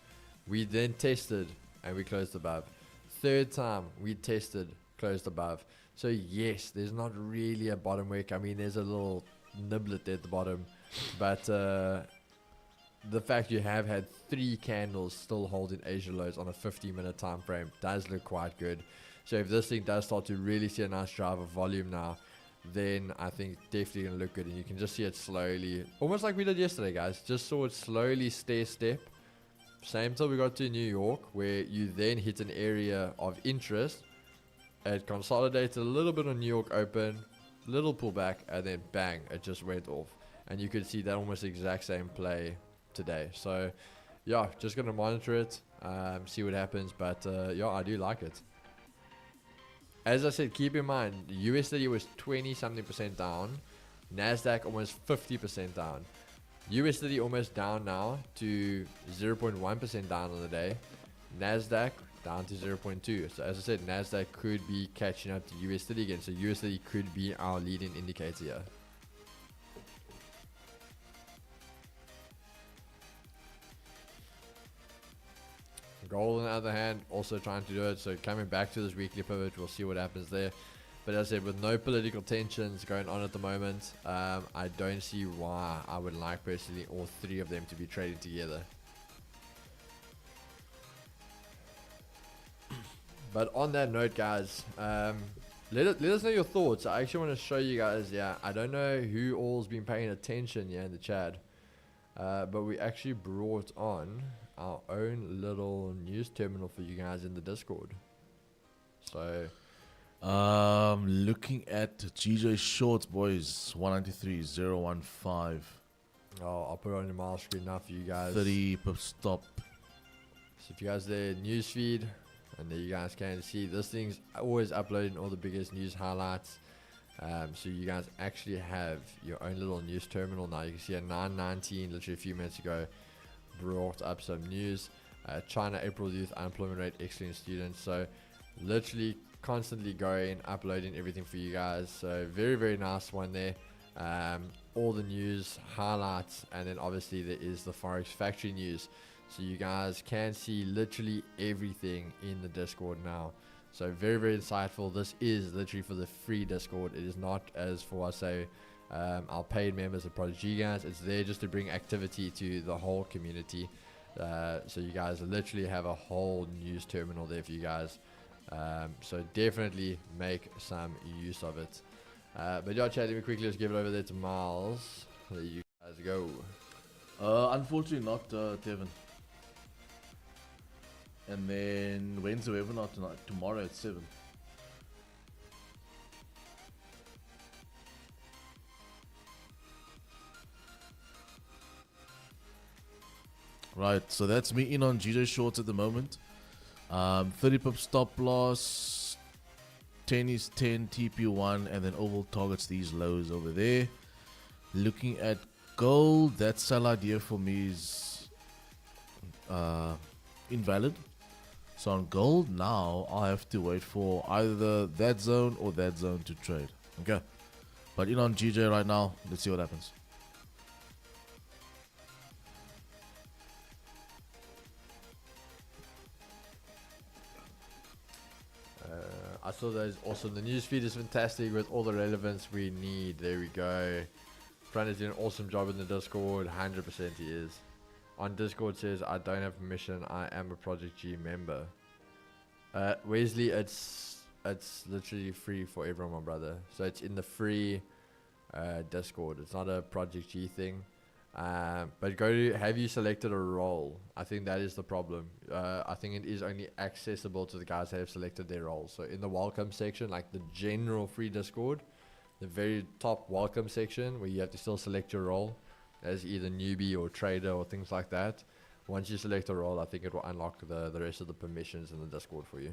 Speaker 1: We then tested and we closed above. Third time we tested, closed above. So yes, there's not really a bottom wick. I mean, there's a little niblet there at the bottom, but the fact you have had 3 candles still holding Asia lows on a 50-minute time frame does look quite good. So if this thing does start to really see a nice drive of volume now, then I think definitely going to look good. And you can just see it slowly, almost like we did yesterday, guys. Just saw it slowly step. Same till we got to New York, where you then hit an area of interest. It consolidated a little bit on New York open, little pullback, and then bang, it just went off. And you could see that almost exact same play today. So yeah, just going to monitor it, see what happens. But yeah, I do like it. As I said, keep in mind, USD was 20-something% down. NASDAQ almost 50% down. USD almost down now to 0.1% down on the day. NASDAQ down to 0.2. So as I said, NASDAQ could be catching up to USD again. So USD could be our leading indicator here. Gold on the other hand, also trying to do it. So coming back to this weekly pivot, we'll see what happens there. But as I said, with no political tensions going on at the moment, I don't see why I would like personally all 3 of them to be trading together. But on that note, guys, let us know your thoughts. I actually want to show you guys, yeah, I don't know who all's been paying attention in the chat, but we actually brought on our own little news terminal for you guys in the Discord. So
Speaker 2: Looking at GJ Shorts, boys, 193.015.
Speaker 1: I'll put it on your mouse screen now for you guys.
Speaker 2: 30 pip stop.
Speaker 1: So if you guys the news feed, and there you guys can see this thing's always uploading all the biggest news highlights. So you guys actually have your own little news terminal now. You can see at 9:19, literally a few minutes ago, brought up some news. China April youth unemployment rate, excellent students. So literally constantly going, uploading everything for you guys. So very, very nice one there. All the news highlights, and then obviously there is the Forex factory news. So you guys can see literally everything in the Discord now. So very, very insightful. This is literally for the free Discord. It is not as for, I say, our paid members of Prodigy guys. It's there just to bring activity to the whole community. So you guys literally have a whole news terminal there for you guys. So definitely make some use of it. But yeah, chat, let me quickly just give it over there to Miles. There you guys go.
Speaker 2: Unfortunately not, Tevin. And then when's the webinar tonight? Tomorrow at 7. Right, so that's me in on GJ Shorts at the moment. 30 pip stop loss, 10 is 10, TP1, and then oval targets these lows over there. Looking at gold, that sell idea for me is invalid. So on gold now, I'll have to wait for either that zone or that zone to trade. Okay, but in on GJ right now, let's see what happens.
Speaker 1: I saw those awesome. The news feed is fantastic with all the relevance we need. There we go. Fran is doing an awesome job in the Discord. 100% he is. On Discord says, I don't have permission. I am a Project G member. Wesley, it's literally free for everyone, my brother. So it's in the free Discord. It's not a Project G thing. But go to, have you selected a role? I think that is the problem. I think it is only accessible to the guys that have selected their roles. So in the welcome section, like the general free Discord, the very top welcome section where you have to still select your role as either newbie or trader or things like that. Once you select a role, I think it will unlock the rest of the permissions in the Discord for you.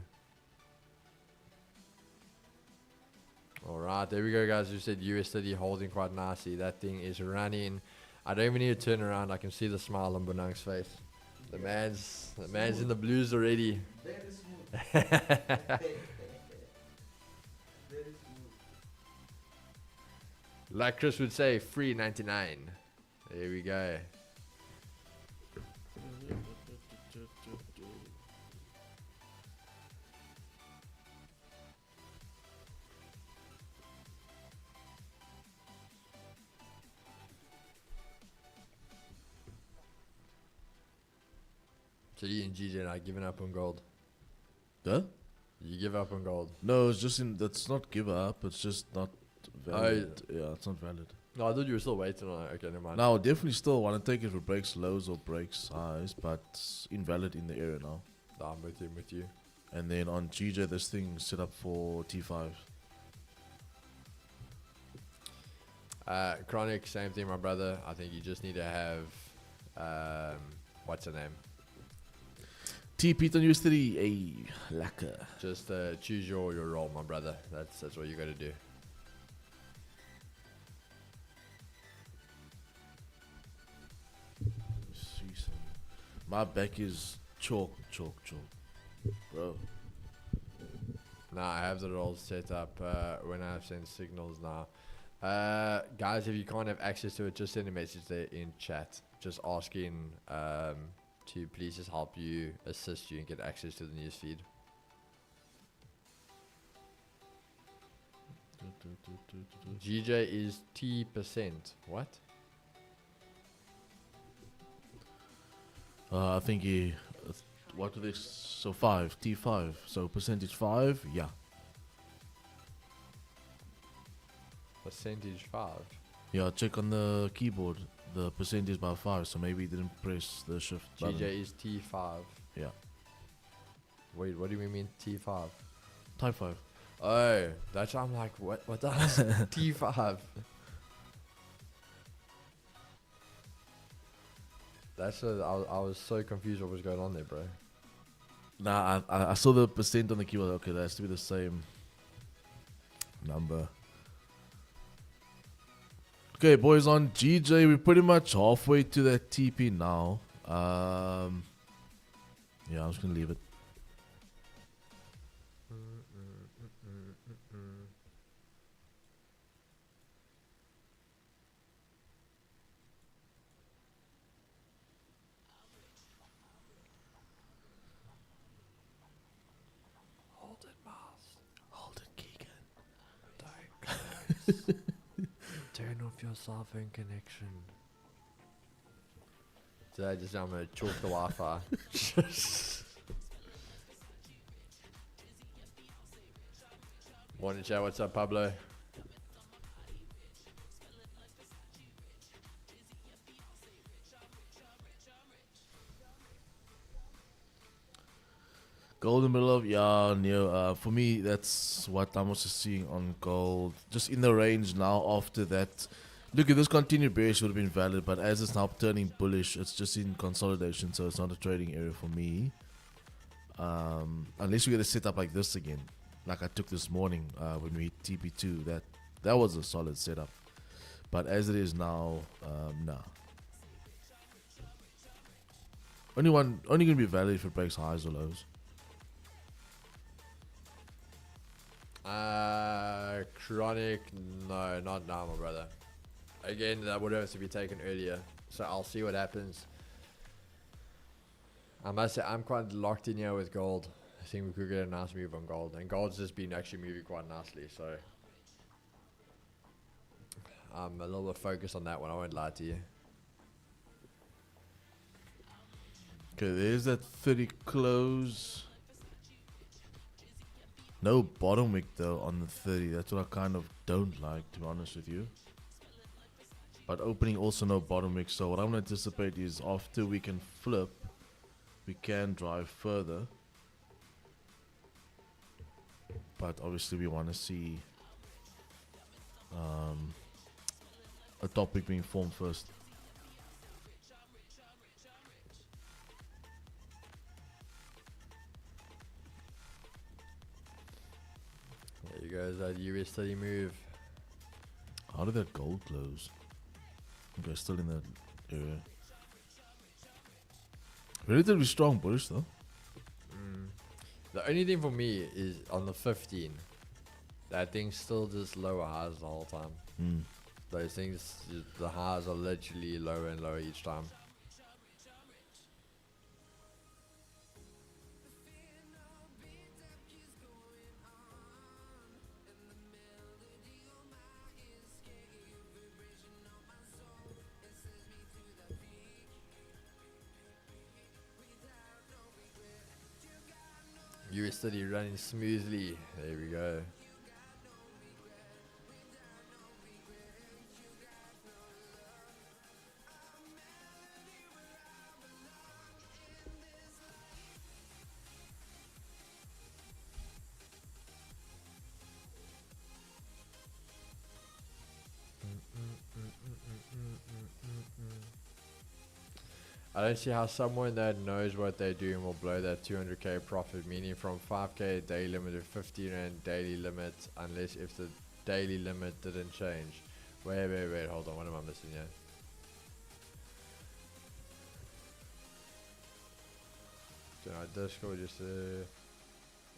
Speaker 1: Alright, there we go, guys. You said US30 holding quite nicely. That thing is running. I don't even need to turn around. I can see the smile on Bonang's face. The man's in the blues already.
Speaker 5: Very smooth. Very smooth.
Speaker 1: Like Chris would say, free 99. There we go. So you and GJ are giving up on gold.
Speaker 2: Huh?
Speaker 1: You give up on gold.
Speaker 2: No, it's just that's not give up. It's just not valid. Yeah, it's not valid.
Speaker 1: No, I thought you were still waiting on it. Okay, never mind.
Speaker 2: Now, definitely still want to take it for breaks lows or breaks highs, but it's invalid in the area now.
Speaker 1: No, I'm with you.
Speaker 2: And then on GJ, this thing set up for T5.
Speaker 1: Chronic, same thing, my brother. I think you just need to have, what's her name?
Speaker 2: TP on US3, a lacquer.
Speaker 1: Just choose your role, my brother. That's what you got to do.
Speaker 2: See some. My back is chalk, bro.
Speaker 1: Nah, I have the roles set up when I send signals now. Guys, if you can't have access to it, just send a message there in chat. Just asking to please just help you, assist you, and get access to the news feed. GJ is T%. What?
Speaker 2: I think he. What are they? So 5, T5. So percentage 5, yeah.
Speaker 1: Percentage 5.
Speaker 2: Yeah, check on the keyboard. The percentage by 5, so maybe he didn't press the shift button.
Speaker 1: GJ is T5.
Speaker 2: Yeah.
Speaker 1: Wait, what do you mean T5?
Speaker 2: Type 5.
Speaker 1: Oh, that's I'm like, what the hell is T5? That's I was so confused what was going on there, bro.
Speaker 2: Nah, I saw the percent on the keyboard. Okay, that has to be the same number. Okay, boys, on GJ, we're pretty much halfway to that TP now. Yeah, I'm just gonna leave it.
Speaker 1: Hold it, Miles.
Speaker 2: Hold it, Keegan.
Speaker 1: Don't turn off your cell phone connection. Today, I'm gonna chalk the Wi-Fi. Morning, chat. What's up, Pablo?
Speaker 2: Gold in the middle of, yeah, Neo. For me, that's what I'm also seeing on gold. Just in the range now after that. Look, if this continued bearish would have been valid, but as it's now turning bullish, it's just in consolidation, so it's not a trading area for me. Unless we get a setup like this again, like I took this morning when we hit TP2, that was a solid setup. But as it is now, nah. Only gonna be valid if it breaks highs or lows.
Speaker 1: Chronic, no, not now, my brother. Again, that would have to be taken earlier, so I'll see what happens. I must say, I'm quite locked in here with gold. I think we could get a nice move on gold, and gold's just been actually moving quite nicely, so I'm a little bit focused on that one, I won't lie to you.
Speaker 2: Okay, there's that 30 close. No bottom wick though on the 30. That's what I kind of don't like, to be honest with you. But opening also no bottom wick. So what I'm going to anticipate is after we can flip, we can drive further. But obviously we want to see a top wick being formed first.
Speaker 1: There you go, that US 30 move.
Speaker 2: How did that gold close? Okay, still in that area. Relatively strong bullish though.
Speaker 1: The only thing for me is on the 15, that thing's still just lower highs the whole time. Those things, the highs are literally lower and lower each time. US 30 running smoothly. There we go. I don't see how someone that knows what they're doing will blow that 200k profit, meaning from 5k daily limit to 50 rand daily limit, unless if the daily limit didn't change. Wait, hold on, what am I missing here? So I Discord just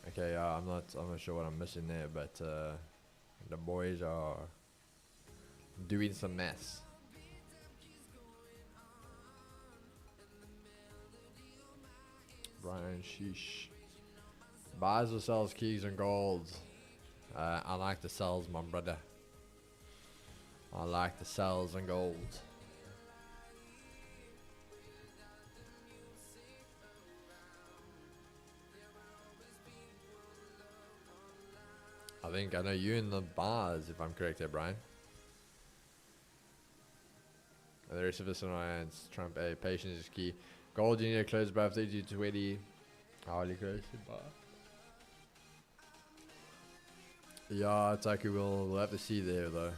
Speaker 1: okay, I'm not sure what I'm missing there, but the boys are doing some maths. Brian, sheesh. Buys or sells keys and gold? I like the sells, my brother. I like the sells and gold. I know you in the bars, if I'm correct there, Brian. And the rest of us on our hands. Trump A. Patience is key. Gold, you need to close above 32.20. Hourly close. Bar. Yeah, Taki we'll have to see there though.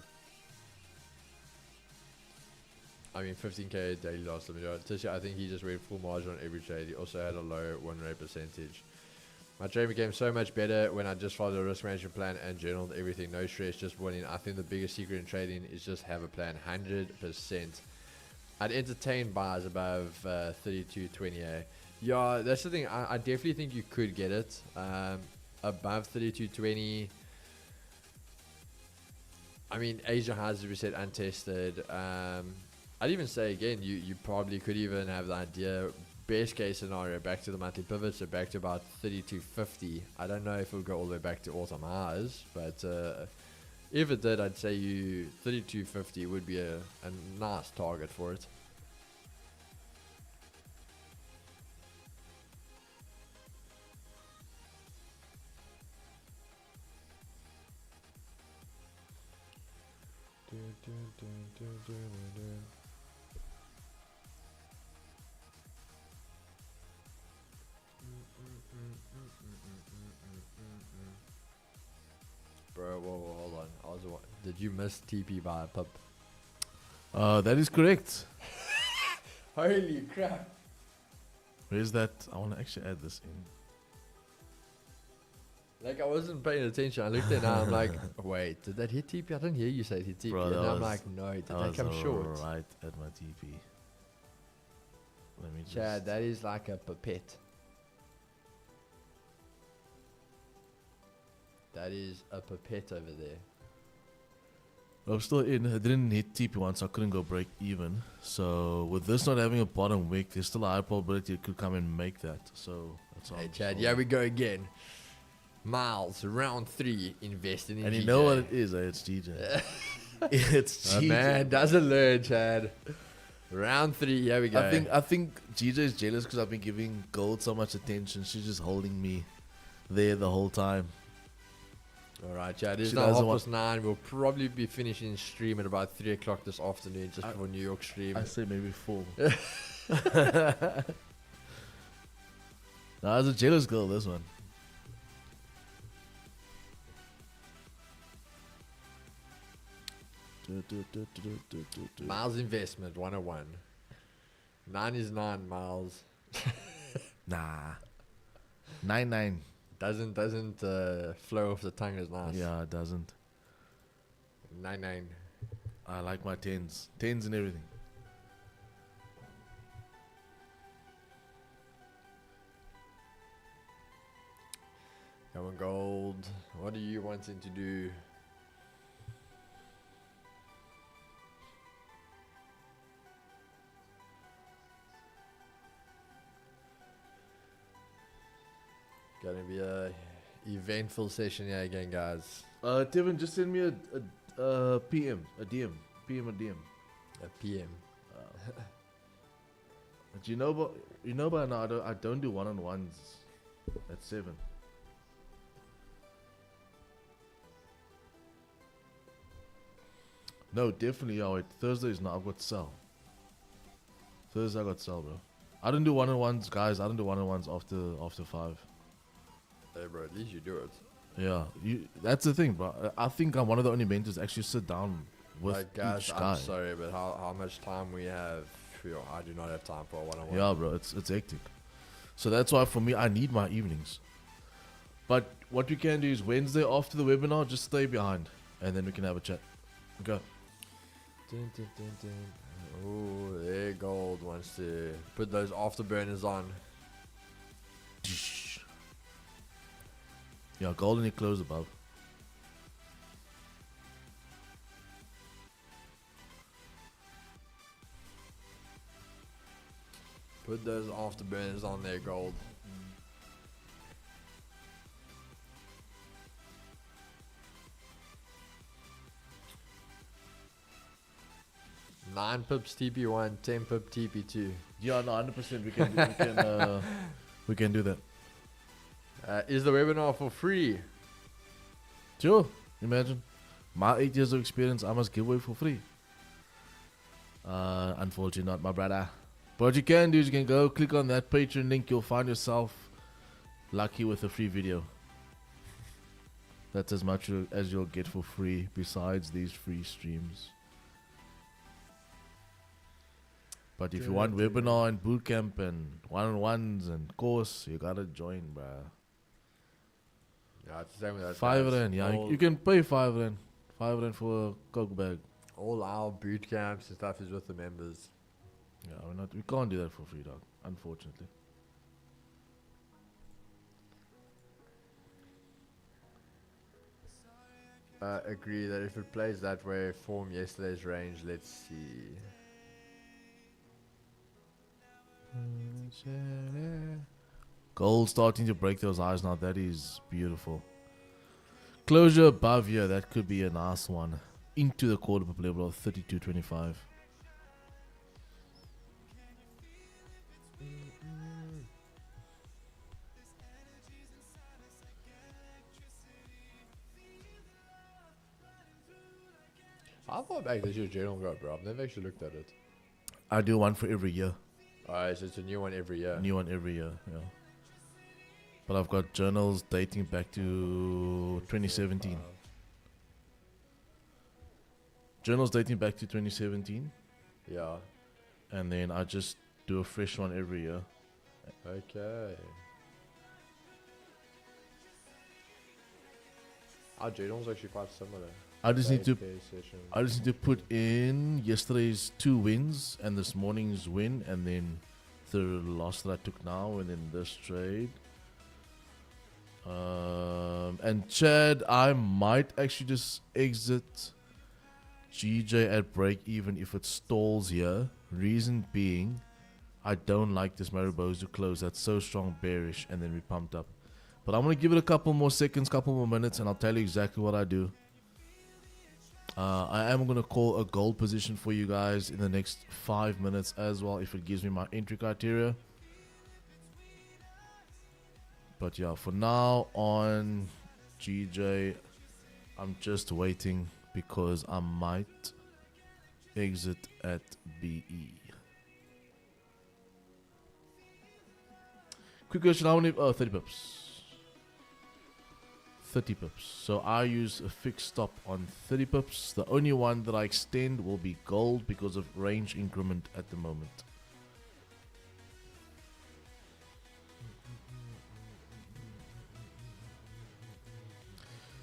Speaker 1: I mean, 15k daily loss. Tisha, I think he just went full margin on every trade. He also had a low win rate percentage. My trade became so much better when I just followed a risk management plan and journaled everything. No stress, just winning. I think the biggest secret in trading is just have a plan. 100%. I'd entertain buys above 32.20. Yeah, that's the thing. I definitely think you could get it above 32.20. I mean, Asia highs, as we said, untested. I'd even say again, you probably could even have the idea, best case scenario, back to the monthly pivot, so back to about 32.50. I don't know if it'll go all the way back to all-time highs, but if it did, I'd say 32.50 would be a nice target for it. Bro, whoa, hold on. Did you miss TP by a pip?
Speaker 2: That is correct.
Speaker 1: Holy crap.
Speaker 2: Where's that? I want to actually add this in.
Speaker 1: Like, I wasn't paying attention. I looked at it now. I'm like, wait, did that hit TP? I didn't hear you say it hit TP.
Speaker 2: Bro,
Speaker 1: and
Speaker 2: that
Speaker 1: I'm
Speaker 2: was-
Speaker 1: like, no, did
Speaker 2: That
Speaker 1: that
Speaker 2: was
Speaker 1: come short?
Speaker 2: right at my TP. Let me just.
Speaker 1: Chad, that is like a pipette. That is a pipette over there.
Speaker 2: I'm still in. I didn't hit TP once, so I couldn't go break even. So with this not having a bottom wick, there's still a high probability it could come and make that. So that's all.
Speaker 1: Hey, Chad, here we go again. Miles, round 3, investing in
Speaker 2: And you
Speaker 1: GJ.
Speaker 2: know what it is? It's GJ. It's
Speaker 1: A
Speaker 2: GJ.
Speaker 1: man doesn't learn, Chad. Round 3, here we go.
Speaker 2: I think GJ is jealous because I've been giving gold so much attention. She's just holding me there the whole time.
Speaker 1: All right, Chad. It's
Speaker 2: She
Speaker 1: now
Speaker 2: doesn't
Speaker 1: 9:30. We'll probably be finishing stream at about 3 o'clock this afternoon, just before New York stream.
Speaker 2: I say maybe 4. Nah, it's a jealous girl, this one.
Speaker 1: Miles investment 101. 9 is 9, Miles.
Speaker 2: Nah. 9.
Speaker 1: Doesn't flow off the tongue as nice.
Speaker 2: Yeah, it doesn't.
Speaker 1: 9.
Speaker 2: I like my 10s. 10s and everything.
Speaker 1: Come on, gold. What are you wanting to do? Gonna be a eventful session here again, guys.
Speaker 2: Tevin, just send me a PM, a DM. PM or DM.
Speaker 1: A PM.
Speaker 2: But you know by now I don't do one-on-ones at 7. No, definitely. Oh wait, Thursday is not. I've got sell. Thursday I got sell, bro. I don't do one-on-ones, guys. I don't do one-on-ones after 5.
Speaker 1: Hey, bro, at least you do it.
Speaker 2: Yeah, that's the thing, bro. I think I'm one of the only mentors that actually sit down with
Speaker 1: Like, guys,
Speaker 2: each
Speaker 1: I'm
Speaker 2: guy.
Speaker 1: sorry, but how much time we have? Yo, I do not have time for a one-on-one.
Speaker 2: Yeah, bro, it's hectic. So that's why for me, I need my evenings. But what we can do is Wednesday after the webinar, just stay behind, and then we can have a chat. Go.
Speaker 1: Dun, dun, dun, dun. Oh, there gold wants to put those afterburners on.
Speaker 2: Yeah, gold and close above.
Speaker 1: Put those afterburners on there, gold. Nine pips TP1, 10 pip TP2.
Speaker 2: Yeah, no, 100%. We can do that.
Speaker 1: Is the webinar for free?
Speaker 2: Sure. Imagine my 8 years of experience, I must give away for free. Unfortunately, not my brother. But what you can do is you can go click on that Patreon link. You'll find yourself lucky with a free video. That's as much as you'll get for free besides these free streams. But if you want webinar and bootcamp and one-on-ones and course, you gotta join, bruh.
Speaker 1: Yeah, it's the same with us.
Speaker 2: Five
Speaker 1: guys.
Speaker 2: rand, yeah.
Speaker 1: All,
Speaker 2: You can pay 5 rand. 5 rand for a Coke bag.
Speaker 1: all our boot camps and stuff is with the members.
Speaker 2: Yeah, we can't do that for free, dog. Unfortunately.
Speaker 1: Agree that if it plays that way, form yesterday's range. Let's see.
Speaker 2: Gold starting to break those highs now. That is beautiful. Closure above here. That could be a nice one. Into the quarter pip level of 32.25.
Speaker 1: How far back does your journal go, bro? I've never actually looked at it.
Speaker 2: I do one for every year.
Speaker 1: Alright, so it's a new one every year.
Speaker 2: New one every year, yeah. But I've got journals dating back to 2017. Journals dating back to 2017.
Speaker 1: Yeah.
Speaker 2: And then I just do a fresh one every year.
Speaker 1: Okay. Our journal's actually quite similar.
Speaker 2: I just need to
Speaker 1: Session.
Speaker 2: I just need to put in yesterday's 2 wins and this morning's win, and then the loss that I took now, and then this trade. And Chad, I might actually just exit GJ at break even if it stalls here. Reason being, I don't like this Maribozu close. That's so strong bearish, and then we pumped up. But I'm gonna give it a couple more seconds, couple more minutes, and I'll tell you exactly what I do. I am going to call a gold position for you guys in the next 5 minutes as well, if it gives me my entry criteria. But yeah, for now on GJ, I'm just waiting because I might exit at BE. Quick question, how many? Oh, 30 pips. 30 pips. So I use a fixed stop on 30 pips. The only one that I extend will be gold because of range increment at the moment.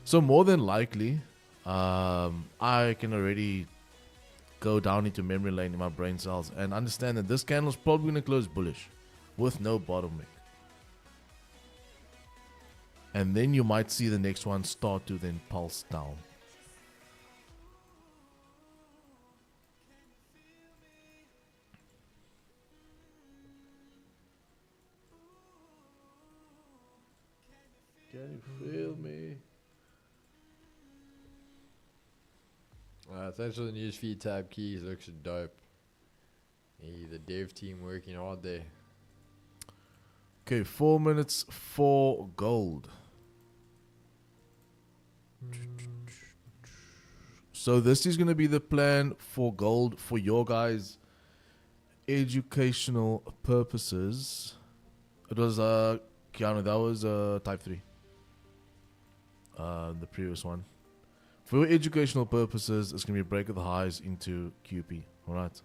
Speaker 2: So more than likely, I can already go down into memory lane in my brain cells and understand that this candle is probably going to close bullish with no bottom wick. And then you might see the next one start to then pulse down. Can you feel me?
Speaker 1: Thanks for the newsfeed tab. Keys looks dope. Hey, the dev team working hard there.
Speaker 2: Okay, 4 minutes for gold. So this is going to be the plan for gold for your guys' educational purposes. It was Keanu, that was type 3. The previous one. For your educational purposes, it's going to be break of the highs into QP. Alright.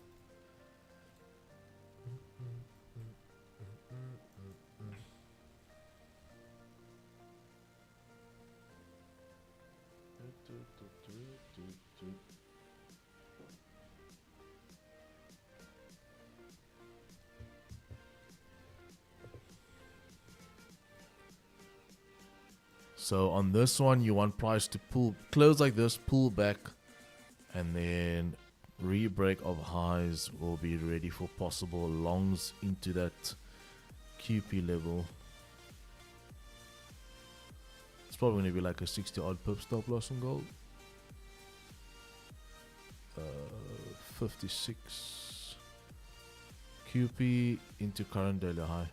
Speaker 2: So on this one, you want price to close like this, pull back, and then re-break of highs will be ready for possible longs into that QP level. It's probably going to be like a 60 odd pip stop loss on gold. 56 QP into current daily high.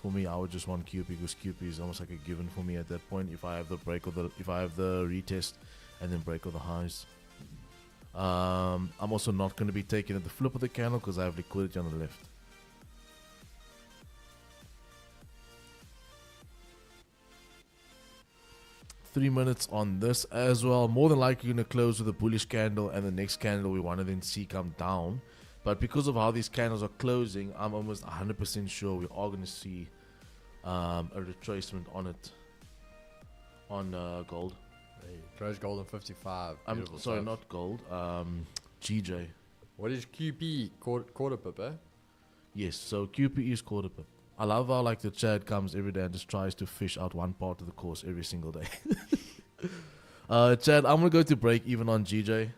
Speaker 2: For me, I would just want QP because QP is almost like a given for me at that point. If I have the break of if I have the retest and then break of the highs. I'm also not going to be taking at the flip of the candle because I have liquidity on the left. 3 minutes on this as well. More than likely going to close with a bullish candle, and the next candle we want to then see come down. But because of how these candles are closing, I'm almost 100% sure we are going to see a retracement on it, on gold.
Speaker 1: Hey, Troy's gold in 55.
Speaker 2: I'm
Speaker 1: Beautiful
Speaker 2: sorry,
Speaker 1: stuff.
Speaker 2: not gold. GJ.
Speaker 1: What is QP? Quarter pip, eh?
Speaker 2: Yes, so QP is quarter pip. I love how like the Chad comes every day and just tries to fish out one part of the course every single day. Chad, I'm gonna go to break even on GJ.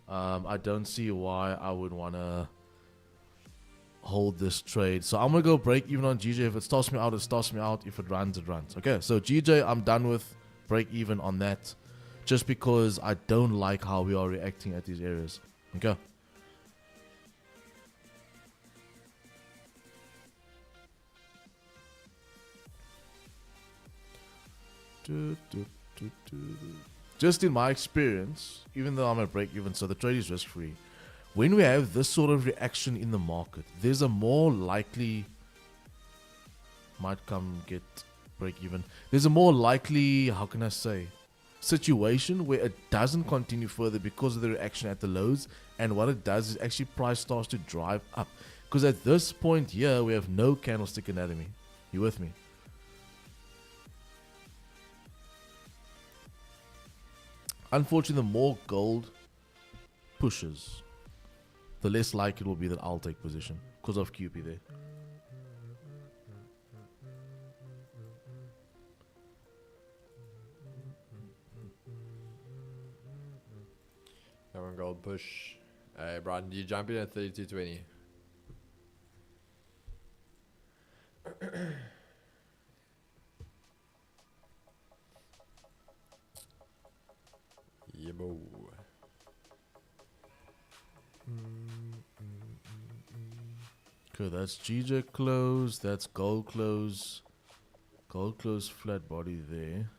Speaker 2: I don't see why I would wanna hold this trade. So I'm gonna go break even on GJ. If it starts me out, it starts me out. If it runs, it runs. Okay, so GJ, I'm done with break even on that. Just because I don't like how we are reacting at these areas. Okay. Just in my experience, even though I'm at break even, so the trade is risk free. When we have this sort of reaction in the market, there's a more likely might come get break even. There's a more likely, how can I say, situation where it doesn't continue further because of the reaction at the lows, and what it does is actually price starts to drive up. Because at this point here, we have no candlestick anatomy. You with me? Unfortunately, the more gold pushes, the less likely it will be that I'll take position because of QP there.
Speaker 1: Come on, gold push. Hey, Brian, do you jump in at 32.20? Yeah, boy.
Speaker 2: Okay, that's GJ close, that's gold close. Gold close flat body there.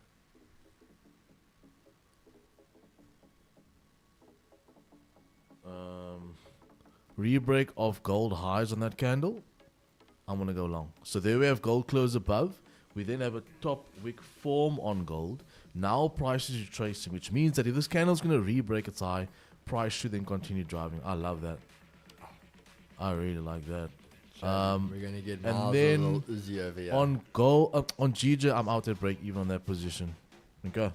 Speaker 2: Rebreak of gold highs on that candle. I'm gonna go long. So there we have gold close above. We then have a top wick form on gold. Now price is retracing, which means that if this candle is gonna rebreak its high, price should then continue driving. I love that. I really like that.
Speaker 1: We're gonna get
Speaker 2: and
Speaker 1: Miles
Speaker 2: then
Speaker 1: a little Uzi over here.
Speaker 2: On gold, on GJ, I'm out at break even on that position. Okay.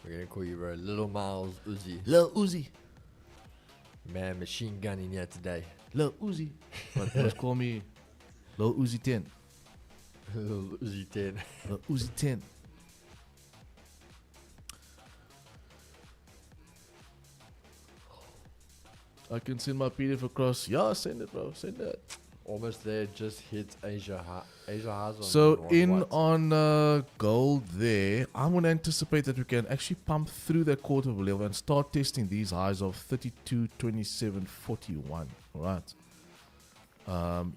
Speaker 1: We're gonna call you bro, Little Miles Uzi.
Speaker 2: Lil Uzi.
Speaker 1: Man, machine gun in here today.
Speaker 2: Lil Uzi. But let's call me Lil Uzi 10.
Speaker 1: Little Uzi 10.
Speaker 2: Lil Uzi 10. I can send my PDF across. Yeah, send it, bro. Send that.
Speaker 1: Almost there, just hit Asia highs on
Speaker 2: So
Speaker 1: on
Speaker 2: in
Speaker 1: what?
Speaker 2: on gold there, I'm gonna anticipate that we can actually pump through that quarter of a level and start testing these highs of 32, 27, 41. All right.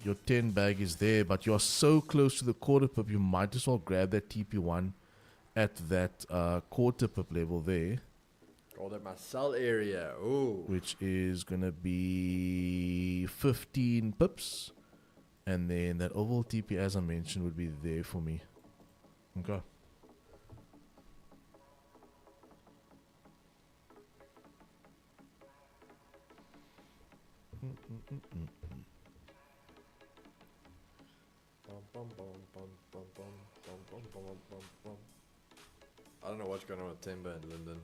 Speaker 2: Your 10 bag is there, but you're so close to the quarter pip, you might as well grab that TP1 at that quarter pip level there,
Speaker 1: Gold at my sell area. Ooh.
Speaker 2: which is gonna be 15 pips. And then that overall TP, as I mentioned, would be there for me. Okay.
Speaker 1: I don't know what's going on with Timber and Linden.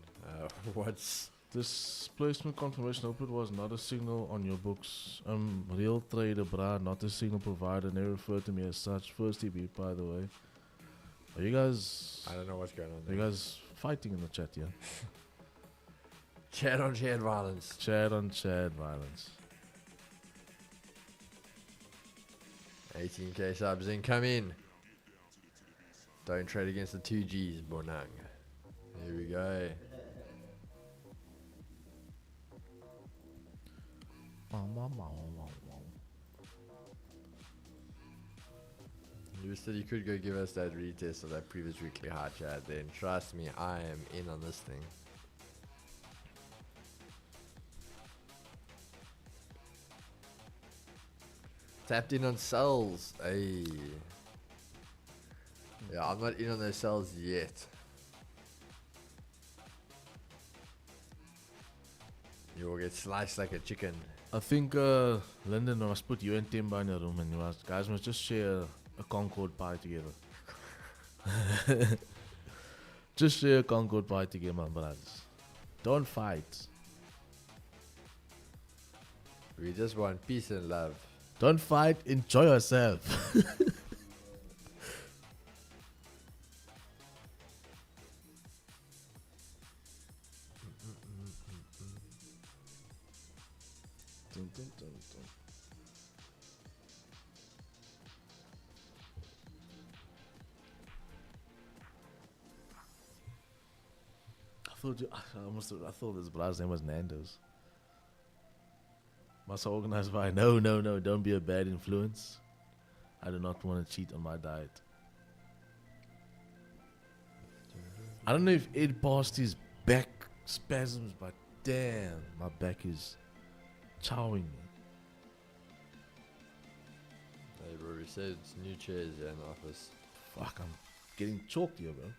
Speaker 1: What's
Speaker 2: Displacement confirmation output was not a signal on your books. Real trader, brah, not a signal provider. Never refer to me as such. First TP, by the way. Are you guys?
Speaker 1: I don't know what's going on
Speaker 2: Are
Speaker 1: there.
Speaker 2: you guys fighting in the chat here?
Speaker 1: Chat on chat violence.
Speaker 2: Chat on chat violence.
Speaker 1: 18k subs incoming. Don't trade against the 2Gs, Bonang. Here we go. You said you could go give us that retest of that previous weekly high chat, then trust me, I am in on this thing. Tapped in on sells. Hey. Yeah, I'm not in on those sales yet. You will get sliced like a chicken.
Speaker 2: I think Lyndon, I must put you and Timba in a room and you guys must just share a Concord pie together. Just share a Concord pie together, my brothers. Don't fight.
Speaker 1: We just want peace and love.
Speaker 2: Don't fight, enjoy yourself. Dun, dun, dun, dun. I thought this brother's name was Nando's. Must organize by no, don't be a bad influence. I do not want to cheat on my diet. I don't know if Ed passed his back spasms, but damn, my back is chowing me.
Speaker 1: Hey, bro, we said it's new chairs here in the office.
Speaker 2: Fuck, I'm getting chalked here, bro.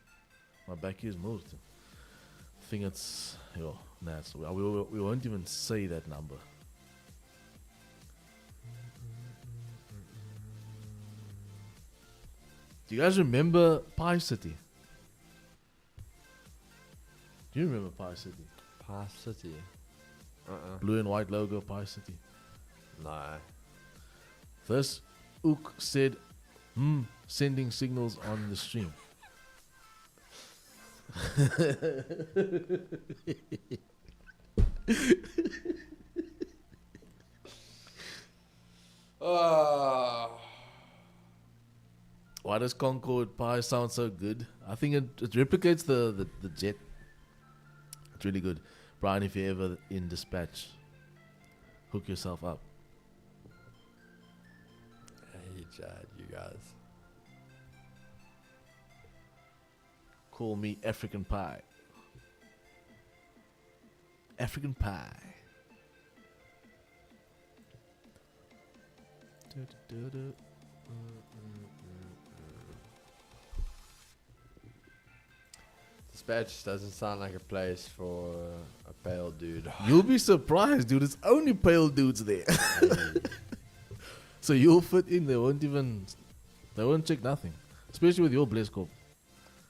Speaker 2: My back is moved. I think it's, so we won't even say that number. Do you guys remember Pie City? Do you remember Pie City?
Speaker 1: Pie City.
Speaker 2: Blue and white logo, Pie City.
Speaker 1: Nah.
Speaker 2: This Ook said, sending signals on the stream. Why does Concord Pie sound so good? I think it replicates the jet. It's really good. Brian, if you're ever in dispatch, hook yourself up.
Speaker 1: Hey, Chad, you guys.
Speaker 2: Call me African Pie. African Pie.
Speaker 1: Dispatch doesn't sound like a place for a pale dude.
Speaker 2: You'll be surprised, dude. It's only pale dudes there. So you'll fit in. They won't check nothing. Especially with your Blaze Corp.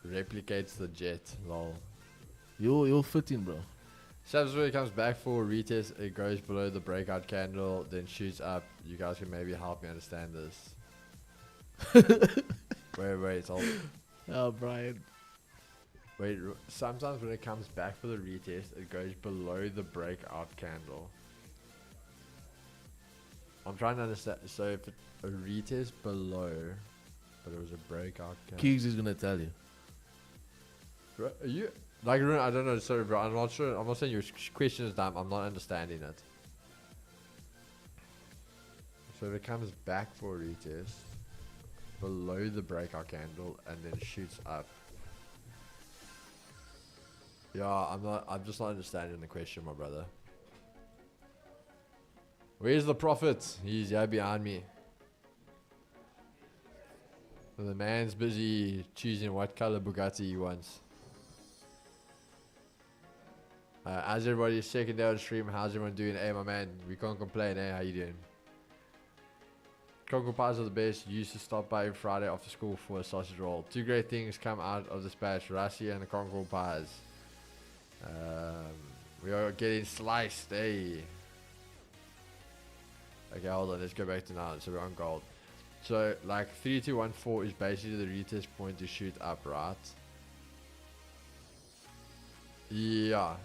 Speaker 1: Replicates the jet, lol.
Speaker 2: You'll fit in, bro.
Speaker 1: Sabs when it comes back for retest, it goes below the breakout candle, then shoots up. You guys can maybe help me understand this. wait,
Speaker 2: Oh, Brian.
Speaker 1: Wait, sometimes when it comes back for the retest, it goes below the breakout candle. I'm trying to understand. So if a retest below, but it was a breakout candle.
Speaker 2: Keegs is gonna tell you.
Speaker 1: Bro, are you like? I don't know. Sorry, bro. I'm not sure. I'm not saying your question is dumb. I'm not understanding it. So if it comes back for a retest below the breakout candle and then shoots up. Yeah, I'm just not understanding the question, my brother. Where's the prophet? He's here behind me. And the man's busy choosing what color Bugatti he wants. How's everybody second day on stream? How's everyone doing? Hey, my man, we can't complain. Hey, how you doing? Cocoa pies are the best. Used to stop by every Friday after school for a sausage roll. Two great things come out of this batch: Rassi and the Concord pies. We are getting sliced. Hey. Okay, hold on. Let's go back to now. So we're on gold. So like 3214 is basically the retest point to shoot up, right? Yeah.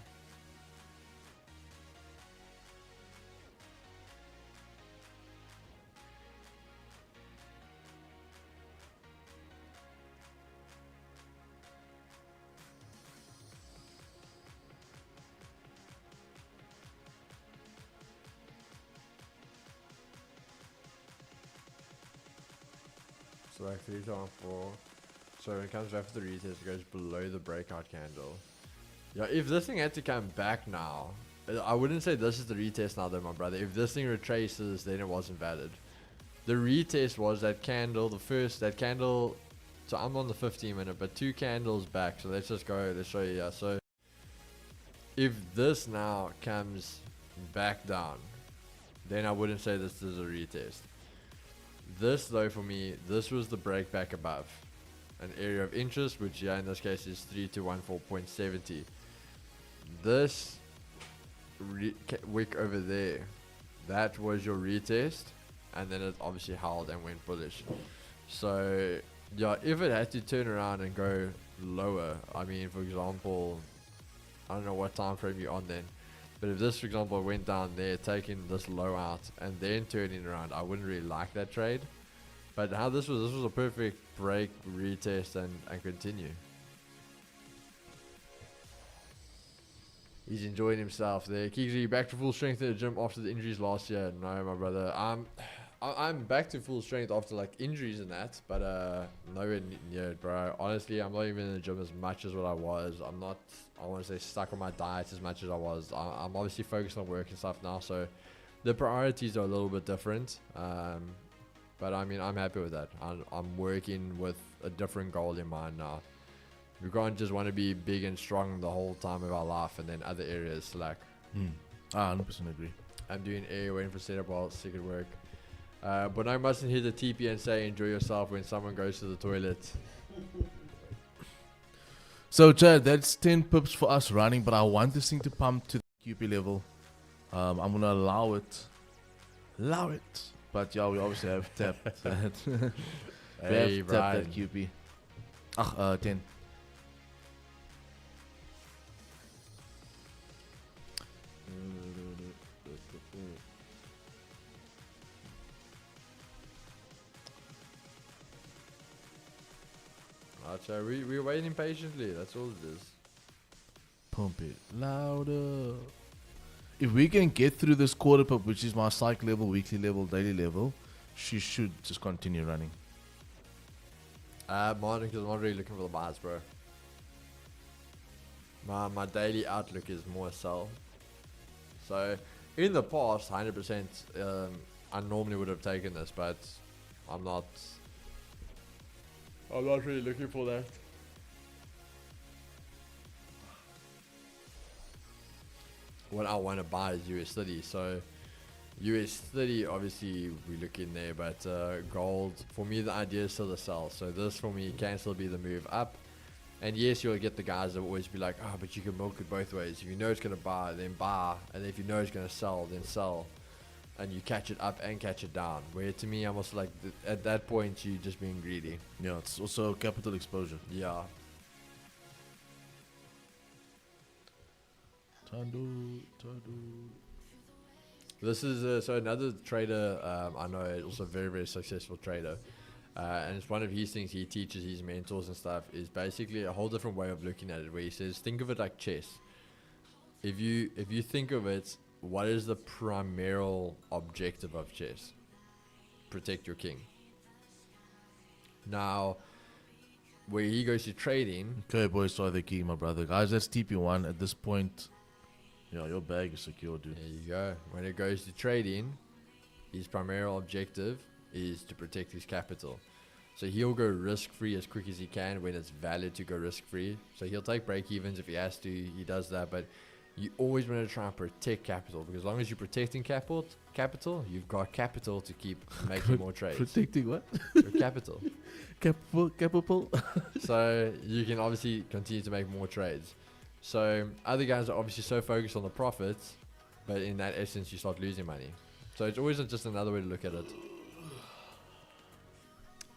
Speaker 1: So like 314. So when it comes back for the retest, it goes below the breakout candle. Yeah, if this thing had to come back now, I wouldn't say this is the retest now though, my brother. If this thing retraces, then it wasn't valid. The retest was that candle, that candle So I'm on the 15 minute, but 2 candles back. So let's just go. Let's show you. Yeah. So if this now comes back down, then I wouldn't say this is a retest. This though, for me, this was the break back above an area of interest, which in this case is 3214.70. This wick over there, that was your retest, and then it obviously held and went bullish. So yeah, if it had to turn around and go lower, I mean, for example, I don't know what time frame you're on then, but if this, for example, went down there, taking this low out and then turning around, I wouldn't really like that trade. But how this was a perfect break, retest, and continue. He's enjoying himself there. Kingsley, back to full strength at the gym after the injuries last year? No, my brother. I'm back to full strength after like injuries and that, but nowhere near it, bro. Honestly, I'm not even in the gym as much as what I was. I'm not, I want to say, stuck on my diet as much as I was. I'm obviously focused on work and stuff now, so the priorities are a little bit different. But I mean, I'm happy with that. I'm working with a different goal in mind now. We can't just want to be big and strong the whole time of our life and then other areas slack.
Speaker 2: I 100% agree.
Speaker 1: I'm doing air, waiting for setup while sick at work. But I mustn't hit the TP and say enjoy yourself when someone goes to the toilet.
Speaker 2: So Chad, that's 10 pips for us running, but I want this thing to pump to the QP level. I'm gonna allow it. But yeah, we obviously have tapped that. We
Speaker 1: Hey,
Speaker 2: have tapped that
Speaker 1: Brian.
Speaker 2: QP. 10.
Speaker 1: So we're waiting patiently. That's all it is.
Speaker 2: Pump it louder. If we can get through this quarter pip, which is my psych level, weekly level, daily level, she should just continue running.
Speaker 1: Mine, because I'm not really looking for the buys, bro. My daily outlook is more sell. So in the past, 100%, I normally would have taken this, but I'm not really looking for that. What I want to buy is US30. So US30, obviously we look in there, but gold, for me the idea is still to sell. So this for me can still be the move up. And yes, you'll get the guys that will always be like, oh, but you can milk it both ways. If you know it's going to buy, then buy. And if you know it's going to sell, then sell. And you catch it up and catch it down. Where to me, I'm also like, at that point, you're just being greedy.
Speaker 2: Yeah, it's also capital exposure.
Speaker 1: Yeah.
Speaker 2: Tandu.
Speaker 1: This is so another trader I know, is also a very, very successful trader. And it's one of his things he teaches his mentors and stuff, is basically a whole different way of looking at it, where he says, think of it like chess. If you think of it, what is the primary objective of chess? Protect your king. Now, where he goes to trading.
Speaker 2: Okay, boys, try the key, my brother. Guys, that's TP1 at this point. Yeah, your bag is secure, dude.
Speaker 1: There you go. When it goes to trading, his primary objective is to protect his capital. So he'll go risk-free as quick as he can when it's valid to go risk-free. So he'll take break-evens if he has to. He does that, but you always want to try and protect capital, because as long as you're protecting capital, you've got capital to keep making more trades.
Speaker 2: Protecting what?
Speaker 1: Your capital.
Speaker 2: Capital.
Speaker 1: So you can obviously continue to make more trades. So other guys are obviously so focused on the profits, but in that essence you start losing money. So it's always just another way to look at it.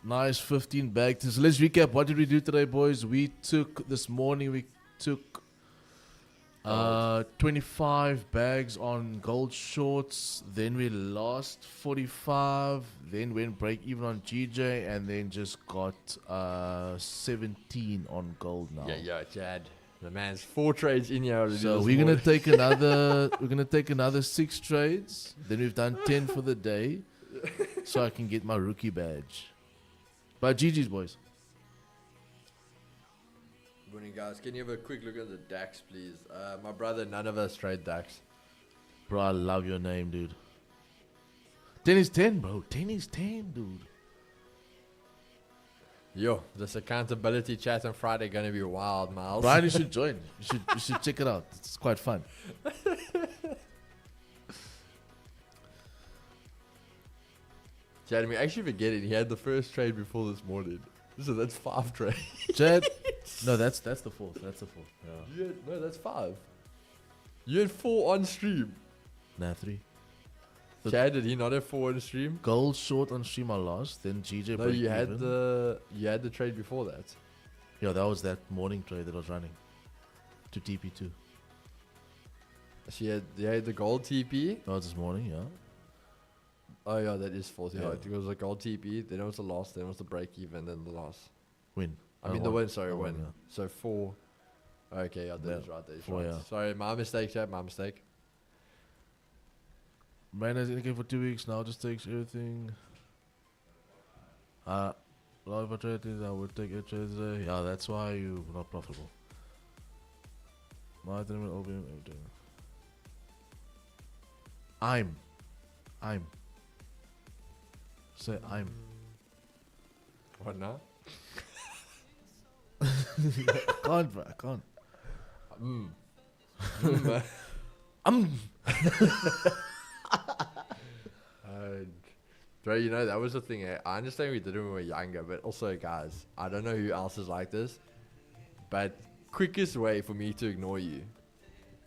Speaker 2: Nice 15 bags. So let's recap. What did we do today, boys? This morning we took 25 bags on gold shorts. Then we lost 45. Then went break even on GJ, and then just got 17 on gold now.
Speaker 1: Yeah, Chad. The man's 4 trades in here already.
Speaker 2: So we're gonna take another 6 trades. Then we've done 10 for the day, so I can get my rookie badge. But GG's, boys.
Speaker 1: Morning, guys. Can you have a quick look at the DAX, please? My brother, none of us trade DAX.
Speaker 2: Bro, I love your name, dude. 10 is 10, bro. 10 is 10, dude.
Speaker 1: Yo, this accountability chat on Friday gonna be wild, Miles.
Speaker 2: Brian, you should join. You should check it out. It's quite fun.
Speaker 1: Chad, we actually forgetting he had the first trade before this morning. So that's 5 trades.
Speaker 2: Chad, no, that's the fourth. That's the fourth. Yeah.
Speaker 1: No, that's 5. You had 4 on stream.
Speaker 2: Nah, 3.
Speaker 1: Chad, did he not have 4 on stream?
Speaker 2: Gold short on stream I lost. Then GJ.
Speaker 1: No,
Speaker 2: break
Speaker 1: you had
Speaker 2: even.
Speaker 1: the trade before that.
Speaker 2: Yeah, that was that morning trade that I was running to TP2.
Speaker 1: So you had the gold TP.
Speaker 2: That was this morning. Yeah.
Speaker 1: Oh yeah, that is 4th. Yeah,
Speaker 2: Yeah.
Speaker 1: it was a gold TP. Then it was the loss. Then it was the break even. Then the loss.
Speaker 2: Win.
Speaker 1: I mean the win. Sorry,
Speaker 2: Oh,
Speaker 1: win.
Speaker 2: yeah.
Speaker 1: So 4. Okay, yeah, that is right. That is
Speaker 2: 4,
Speaker 1: right.
Speaker 2: yeah.
Speaker 1: Sorry, my mistake, Chad. My mistake.
Speaker 2: Man has indicated for 2 weeks now. Just takes everything. A lot of trades. I would take a trade today. Yeah, that's why you're not profitable. My tournament open. I'm. Say I'm.
Speaker 1: What now?
Speaker 2: I can't, bro. I can't.
Speaker 1: Bro, you know, that was the thing. I understand we did it when we were younger, but also, guys, I don't know who else is like this, but quickest way for me to ignore you,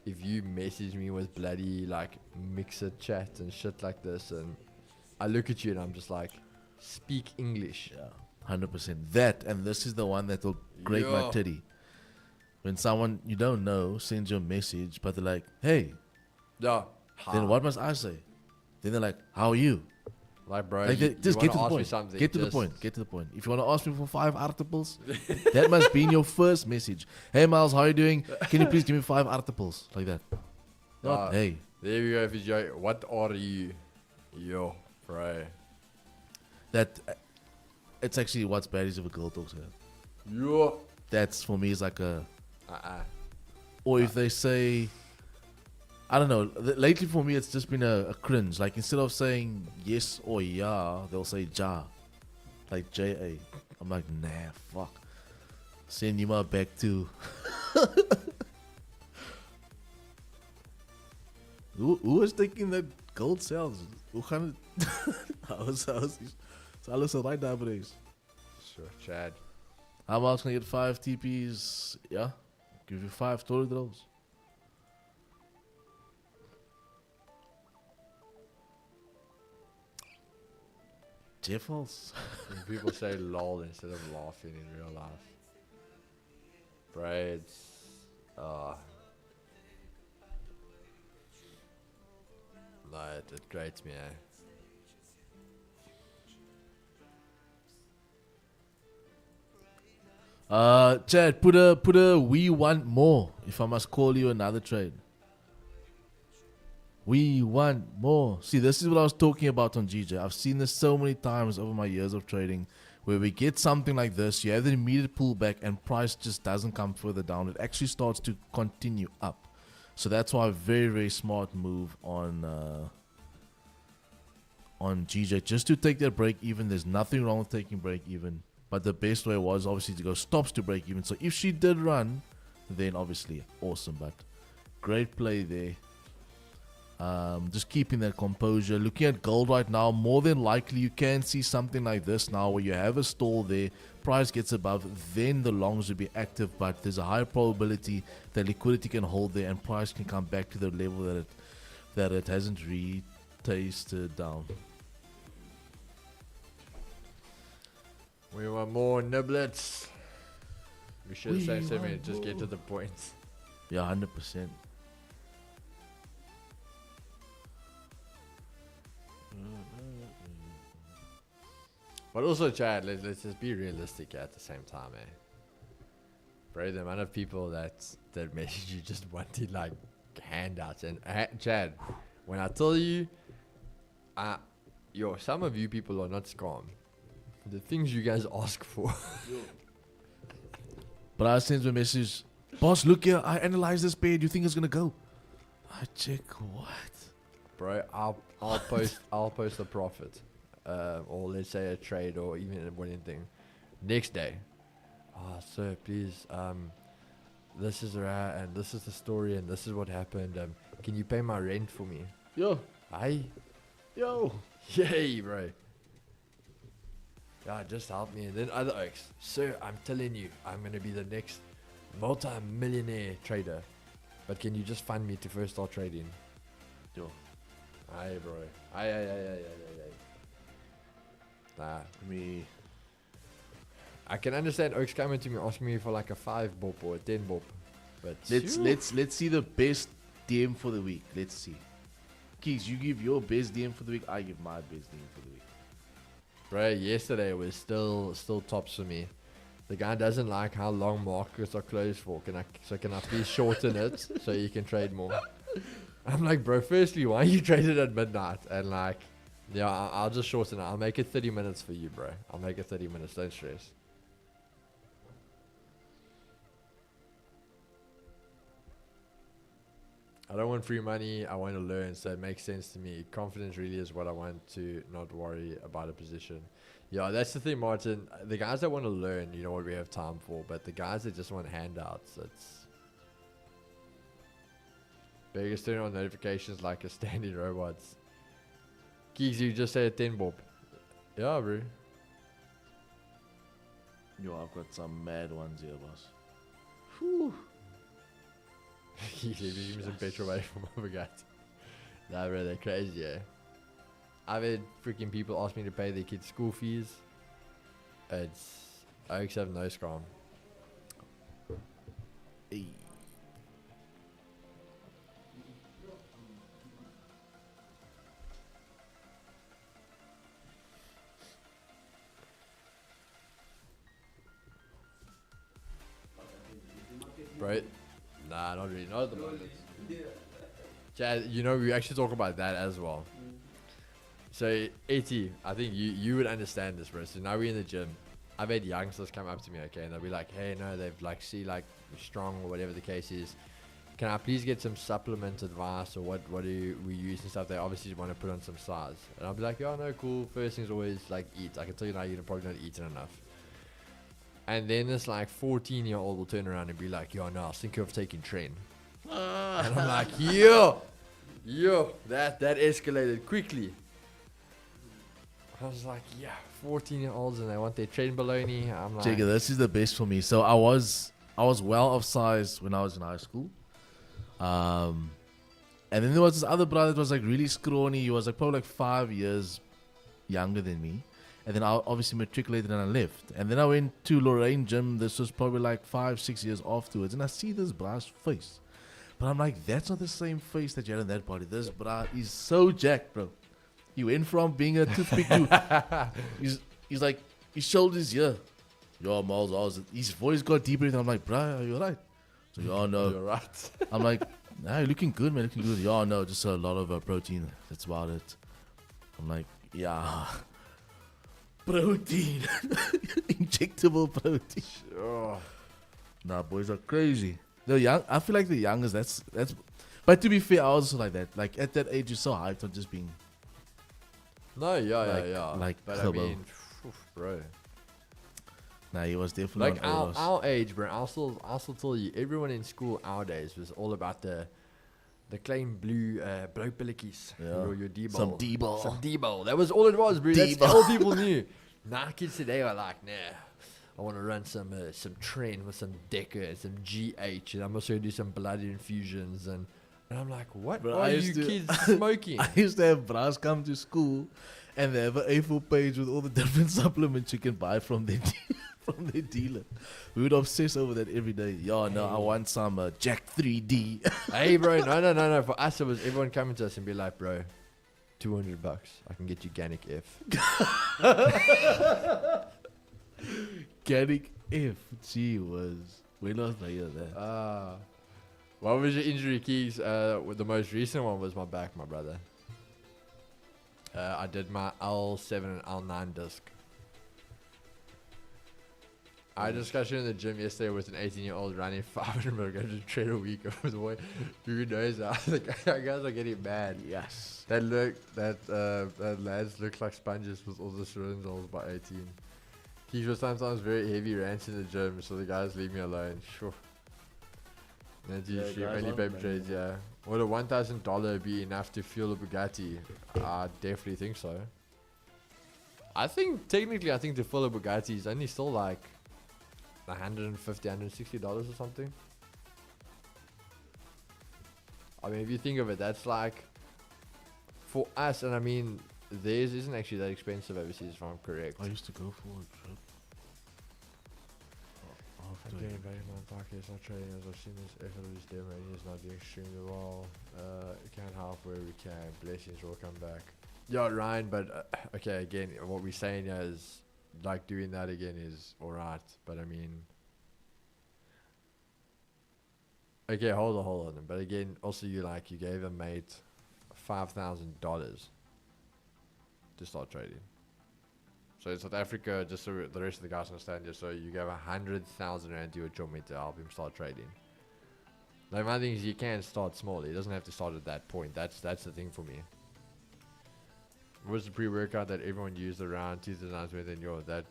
Speaker 1: if you message me with bloody, like, mixer chat and shit like this, and I look at you and I'm just like, speak English.
Speaker 2: Yeah, 100%. That, and this is the one that will grate my
Speaker 1: Yo.
Speaker 2: titty. When someone you don't know sends you a message, but they're like, hey,
Speaker 1: Yeah.
Speaker 2: then what must I say? Then they're like, how are you?
Speaker 1: Like, bro,
Speaker 2: Like,
Speaker 1: you
Speaker 2: just
Speaker 1: wanna
Speaker 2: get to the
Speaker 1: ask me
Speaker 2: point.
Speaker 1: something,
Speaker 2: Get to the
Speaker 1: just-
Speaker 2: point. Get to the point. If you want to ask me for 5 articles, that must be in your first message. Hey, Miles, how are you doing? Can you please give me 5 articles? Like that. Not, hey.
Speaker 1: There we go, FJ. What are you? Yo, bro.
Speaker 2: That, it's actually what's bad is if a girl talks like that.
Speaker 1: Yo.
Speaker 2: That's, for me, is like a,
Speaker 1: Uh-uh.
Speaker 2: or if they say, I don't know. Lately for me, it's just been a cringe. Like instead of saying yes or yeah, they'll say ja, like J-A. I'm like, nah, fuck. Send you my back too. Who is taking that gold sales? Hoe gaan het? How's alles alright nowadays?
Speaker 1: Sure, Chad.
Speaker 2: How much can I get 5 TPs? Yeah, give you 5 story throws. Jeffels.
Speaker 1: When people say lol instead of laughing in real life. Bro, it's... No, it grates me, eh?
Speaker 2: Chad, put a we want more if I must call you another trade. We want more. See, this is what I was talking about on GJ. I've seen this so many times over my years of trading where we get something like this, you have the immediate pullback and price just doesn't come further down. It actually starts to continue up. So that's why a very, very smart move on GJ. Just to take that break even. There's nothing wrong with taking break even. But the best way was obviously to go stops to break even. So if she did run, then obviously awesome. But great play there. Just keeping that composure. Looking at gold right now, more than likely you can see something like this now where you have a stall there, price gets above, then the longs will be active, but there's a high probability that liquidity can hold there and price can come back to the level that it hasn't retasted down.
Speaker 1: We want more niblets. We should
Speaker 2: We
Speaker 1: say
Speaker 2: want
Speaker 1: something, just get to
Speaker 2: more.
Speaker 1: the point.
Speaker 2: Yeah, 100%.
Speaker 1: But also, Chad, let's just be realistic at the same time, eh? Bro, the amount of people that message you just wanting like handouts and Chad, when I tell you, some of you people are not scam. The things you guys ask for.
Speaker 2: But I sent a message, boss, look here, I analyzed this pair, do you think it's gonna go? I check what?
Speaker 1: Bro, I'll post a profit, or let's say a trade or even a winning thing. Next day, oh sir, please, this is and this is the story and this is what happened. Can you pay my rent for me?
Speaker 2: Yo,
Speaker 1: Aye.
Speaker 2: yo.
Speaker 1: Yay, bro. Yeah, just help me. And then other oaks. Sir, I'm telling you, I'm going to be the next multi-millionaire trader. But can you just fund me to first start trading?
Speaker 2: Yo.
Speaker 1: Aye, bro. Aye. Nah.
Speaker 2: Me.
Speaker 1: I can understand oaks coming to me asking me for like a 5 bob or a 10 bob. But
Speaker 2: Let's see the best DM for the week. Let's see. Keys, you give your best DM for the week. I give my best DM for the week.
Speaker 1: Bro, yesterday was still tops for me. The guy doesn't like how long markets are closed for. Can I please shorten it so you can trade more? I'm like, bro, firstly, why you traded at midnight? And like, yeah, I'll just shorten it. I'll make it 30 minutes for you, bro. I'll make it 30 minutes. Don't stress. I don't want free money. I want to learn, so it makes sense to me. Confidence really is what I want, to not worry about a position. Yeah, that's the thing, Martin. The guys that want to learn, you know what we have time for. But the guys that just want handouts, it's... Biggest turn on notifications like a standing robots. Keeks, you just said 10 bob. Yeah, bro.
Speaker 2: Yo, I've got some mad ones here, boss.
Speaker 1: Whew. Keeks, give me some petrol money for my Bugatti. Nah, bro, they're crazy, yeah. I've had freaking people ask me to pay their kids' school fees. I actually have no scam.
Speaker 2: Hey.
Speaker 1: Bro, nah, not really. Not at the moment. Chad, you know, we actually talk about that as well. So, AT, I think you would understand this, bro. So now we're in the gym. I've had youngsters come up to me, okay, and they'll be like, hey, no, they've like, see, like, strong or whatever the case is. Can I please get some supplement advice or what do we use and stuff? They obviously want to put on some size. And I'll be like, oh, no, cool. First thing's always like eat. I can tell you now, you're probably not eating enough. And then this like 14-year-old will turn around and be like, yo, no, I was thinking of taking train. And I'm like, yo, that escalated quickly. I was like, yeah, 14-year-olds and they want their train baloney. I'm like,
Speaker 2: Jigga, this is the best for me. So I was well off size when I was in high school. And then there was this other brother that was like really scrawny. He was like probably like 5 years younger than me. And then I obviously matriculated and I left. And then I went to Lorraine Gym. This was probably like 5-6 years afterwards. And I see this bra's face. But I'm like, that's not the same face that you had in that body. This bra is so jacked, bro. He went from being a toothpick to... he's like, his shoulders here. Yo, Miles, his voice got deeper. And I'm like, bro, are you alright? So, yo, no.
Speaker 1: you're right.
Speaker 2: I'm like, nah, you're looking good, man. Looking good. Yo, no, just a lot of protein. That's about it. I'm like, yeah. Protein. Injectable protein.
Speaker 1: Oh.
Speaker 2: Nah, boys are crazy. The young, I feel like the youngest, that's... But to be fair, I was also like that. Like, at that age, you're so hyped on just being...
Speaker 1: No, yeah.
Speaker 2: Like,
Speaker 1: but
Speaker 2: Kobo.
Speaker 1: I mean, bro.
Speaker 2: Nah, he was definitely
Speaker 1: Like
Speaker 2: on
Speaker 1: our age, bro. I'll still tell you, everyone in school nowadays was all about the claim blue pilletjies.
Speaker 2: Yeah.
Speaker 1: Your D-ball.
Speaker 2: Some D-ball.
Speaker 1: Some D-ball. That was all it was, bro. That's all people knew. Nah, kids today are like, nah. I want to run some train with some Decker and some GH, and I'm also gonna do some blood infusions and I'm like, what
Speaker 2: Bro,
Speaker 1: are you kids smoking?
Speaker 2: I used to have bras come to school and they have an A4 page with all the different supplements you can buy from their from their dealer. We would obsess over that every day. Yo, no, I want some Jack 3D.
Speaker 1: Hey, bro, no. For us, it was everyone coming to us and be like, bro, $200. I can get you Ganic F.
Speaker 2: Ganic F. Gee whiz. When was I hear that?
Speaker 1: What was your injury, Keys? The most recent one was my back, my brother. I did my L7 and L9 disc. I had a discussion in the gym yesterday with an 18-year-old running 500 milligrams of tread a week over the way. Who knows? The guys are getting mad.
Speaker 2: Yes.
Speaker 1: That lads look like sponges with all the syringes by 18. He was sometimes very heavy rants in the gym, so the guys leave me alone. Sure. That's
Speaker 2: Yeah,
Speaker 1: usually
Speaker 2: guys
Speaker 1: only
Speaker 2: aren't
Speaker 1: baby
Speaker 2: playing
Speaker 1: trades, yeah. Would a $1,000 be enough to fuel a Bugatti? I definitely think so. I think, technically, I think to fuel a Bugatti is only still like $150, $160 or something. I mean, if you think of it, that's like, for us, and I mean, theirs isn't actually that expensive overseas, if I'm correct.
Speaker 2: I used to go for a trip.
Speaker 1: I'm getting back in my pocket, not trading as I've seen this effortless demo and he's not doing extremely well. We can't help where we can. Blessings will come back. Yeah, Ryan, but okay, again, what we're saying is like doing that again is alright, but I mean, okay, hold on. But again, also you gave a mate $5,000 to start trading. So in South Africa, just so the rest of the guys understand, just so you gave 100,000 rand to your chum mate to help him start trading. Like my thing is, you can start small. He doesn't have to start at that point. That's the thing for me. What was the pre-workout that everyone used around 2009 then that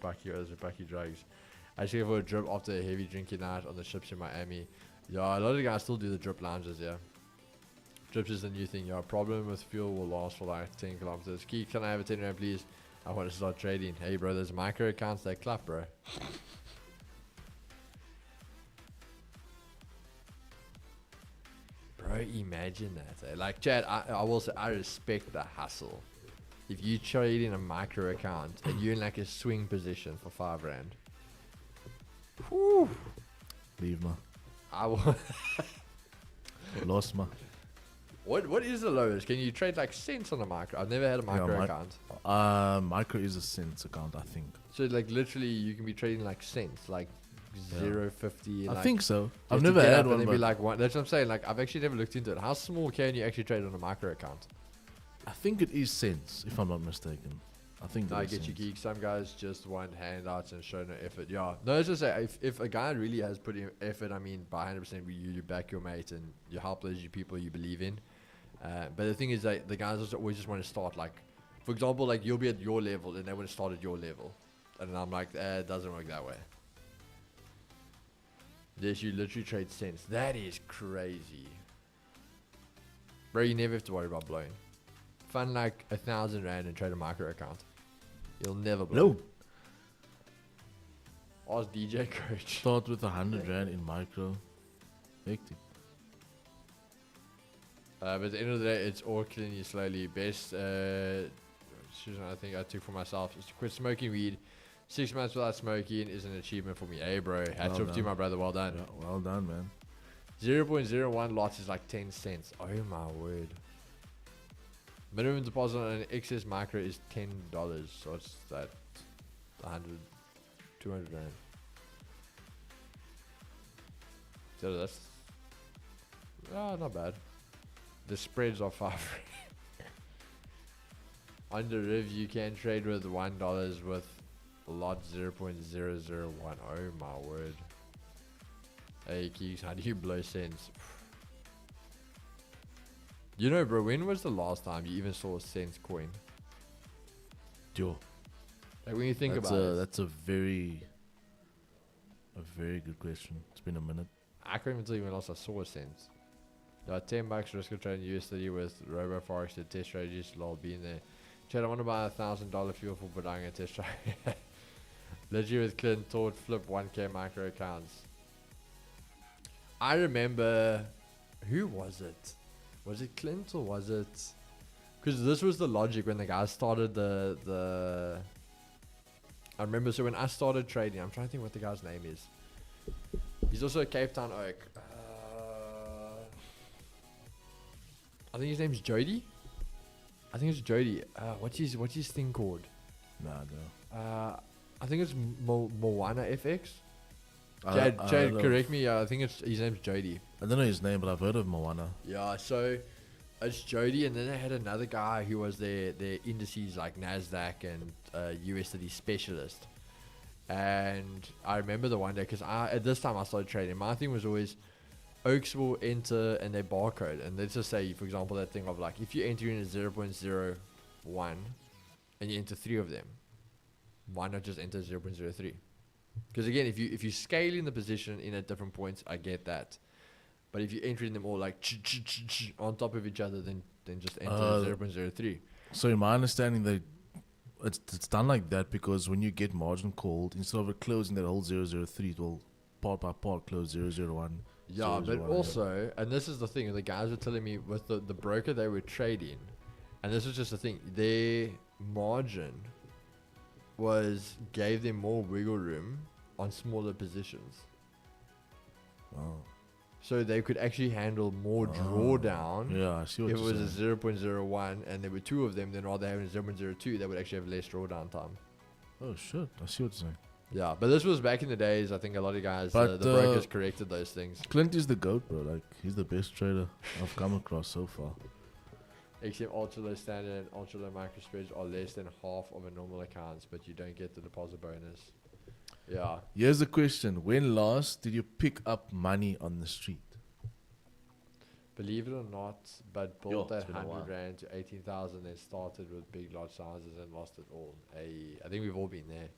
Speaker 1: Bucky was Bucky drugs? Actually, for a drip after a heavy drinking night on the ships in Miami. Yeah, a lot of the guys still do the drip lounges, yeah. Drips is the new thing, yeah. Problem with fuel will last for like 10 kilometers. Key, can I have a 10 rand please? I want to start trading. Hey bro, there's micro accounts that clap, bro. Bro, imagine that. Eh? Like, Chad, I will say, I respect the hustle. If you trade in a micro account and you're in like a swing position for 5 rand. Whew.
Speaker 2: Leave ma.
Speaker 1: I will.
Speaker 2: Lost ma.
Speaker 1: What is the lowest? Can you trade like cents on a micro? I've never had a micro account.
Speaker 2: Micro is a cents account, I think.
Speaker 1: So like literally you can be trading like cents, like 0.50.
Speaker 2: I think so.
Speaker 1: You
Speaker 2: I've
Speaker 1: have to
Speaker 2: never
Speaker 1: get
Speaker 2: had
Speaker 1: up
Speaker 2: one.
Speaker 1: and then be
Speaker 2: But
Speaker 1: like one. That's what I'm saying. Like I've actually never looked into it. How small can you actually trade on a micro account?
Speaker 2: I think it is cents, if I'm not mistaken. I think
Speaker 1: I
Speaker 2: it is
Speaker 1: get you
Speaker 2: cents.
Speaker 1: geek. Some guys just want handouts and show no effort. Yeah. No, it's just say if a guy really has put in effort, I mean, by 100% you back your mate and you help those people you believe in. But the thing is that the guys also always just want to start like, for example, like you'll be at your level and they want to start at your level, and I'm like, it doesn't work that way. Yes, you literally trade cents. That is crazy, bro. You never have to worry about blowing. Fund like 1,000 rand and trade a micro account. You'll never blow.
Speaker 2: No.
Speaker 1: Ask DJ Coach.
Speaker 2: Start with 100 rand in micro. Hectic.
Speaker 1: But at the end of the day, it's all killing you slowly. Best decision I think I took for myself is to quit smoking weed. 6 months without smoking is an achievement for me. Hey, bro. Hats
Speaker 2: Well
Speaker 1: off to you,
Speaker 2: done.
Speaker 1: my brother. Well done.
Speaker 2: Yeah, well done, man.
Speaker 1: 0.01 lots is like 10 cents. Oh, my word. Minimum deposit on an excess micro is $10. So it's that 100, 200 rand. So that's not bad. The spreads are 5. Under Riv, you can trade with $1 with lot 0.001. Oh my word. Hey Keeks, how do you blow cents? You know, bro, when was the last time you even saw a cents coin?
Speaker 2: Yo,
Speaker 1: Like when you think
Speaker 2: that's
Speaker 1: about it,
Speaker 2: that's a very good question. It's been a minute.
Speaker 1: I can't even tell you when last I saw a cents. $10 risk of trading USD with Robo Forex to test strategies. Lol, being there. Chad, I want to buy $1,000 fuel for Bonang and test trade. Legit with Clint Todd flip 1K micro accounts. I remember, who was it? Was it Clint or was it? Because this was the logic when the guys started the. I remember, so when I started trading, I'm trying to think what the guy's name is. He's also a Cape Town Oak. I think his name's Jody. I think it's Jody. What's his thing called?
Speaker 2: Nah, no.
Speaker 1: I think it's Moana FX.
Speaker 2: I
Speaker 1: Chad,
Speaker 2: don't know.
Speaker 1: correct me. I think his name's Jody.
Speaker 2: I don't know his name, but I've heard of Moana.
Speaker 1: Yeah, so it's Jody, and then they had another guy who was their indices like NASDAQ and USD specialist. And I remember the one day because at this time I started trading. My thing was always Oaks will enter and their barcode, and let's just say, for example, that thing of like if you enter in a 0.01 and you enter 3 of them, why not just enter 0.03? Because again, if you scale in the position in at different points, I get that. But if you're entering them all like on top of each other, then just enter 0.03.
Speaker 2: So in my understanding, it's done like that because when you get margin called, instead of it closing that whole 003, it will part by part close 001.
Speaker 1: Yeah, but also, and this is the thing, the guys were telling me with the broker they were trading, and this was just the thing, their margin gave them more wiggle room on smaller positions.
Speaker 2: Oh.
Speaker 1: So they could actually handle more drawdown.
Speaker 2: Yeah, I see what
Speaker 1: if it
Speaker 2: you're
Speaker 1: was
Speaker 2: saying.
Speaker 1: a 0.01 and there were two of them, then rather having a 0.02, they would actually have less drawdown time.
Speaker 2: Oh shit, I see what you're saying.
Speaker 1: Yeah, but this was back in the days. I think a lot of guys,
Speaker 2: But,
Speaker 1: the brokers corrected those things.
Speaker 2: Clint is the GOAT, bro. Like, he's the best trader I've come across so far.
Speaker 1: XM ultra low standard and ultra low micro spreads are less than half of a normal accounts, but you don't get the deposit bonus. Yeah.
Speaker 2: Here's the question. When last did you pick up money on the street?
Speaker 1: Believe it or not, but
Speaker 2: Yo,
Speaker 1: bought
Speaker 2: it's
Speaker 1: that
Speaker 2: been a while.
Speaker 1: 100 rand to 18,000, then started with big lot sizes and lost it all. I think we've all been there.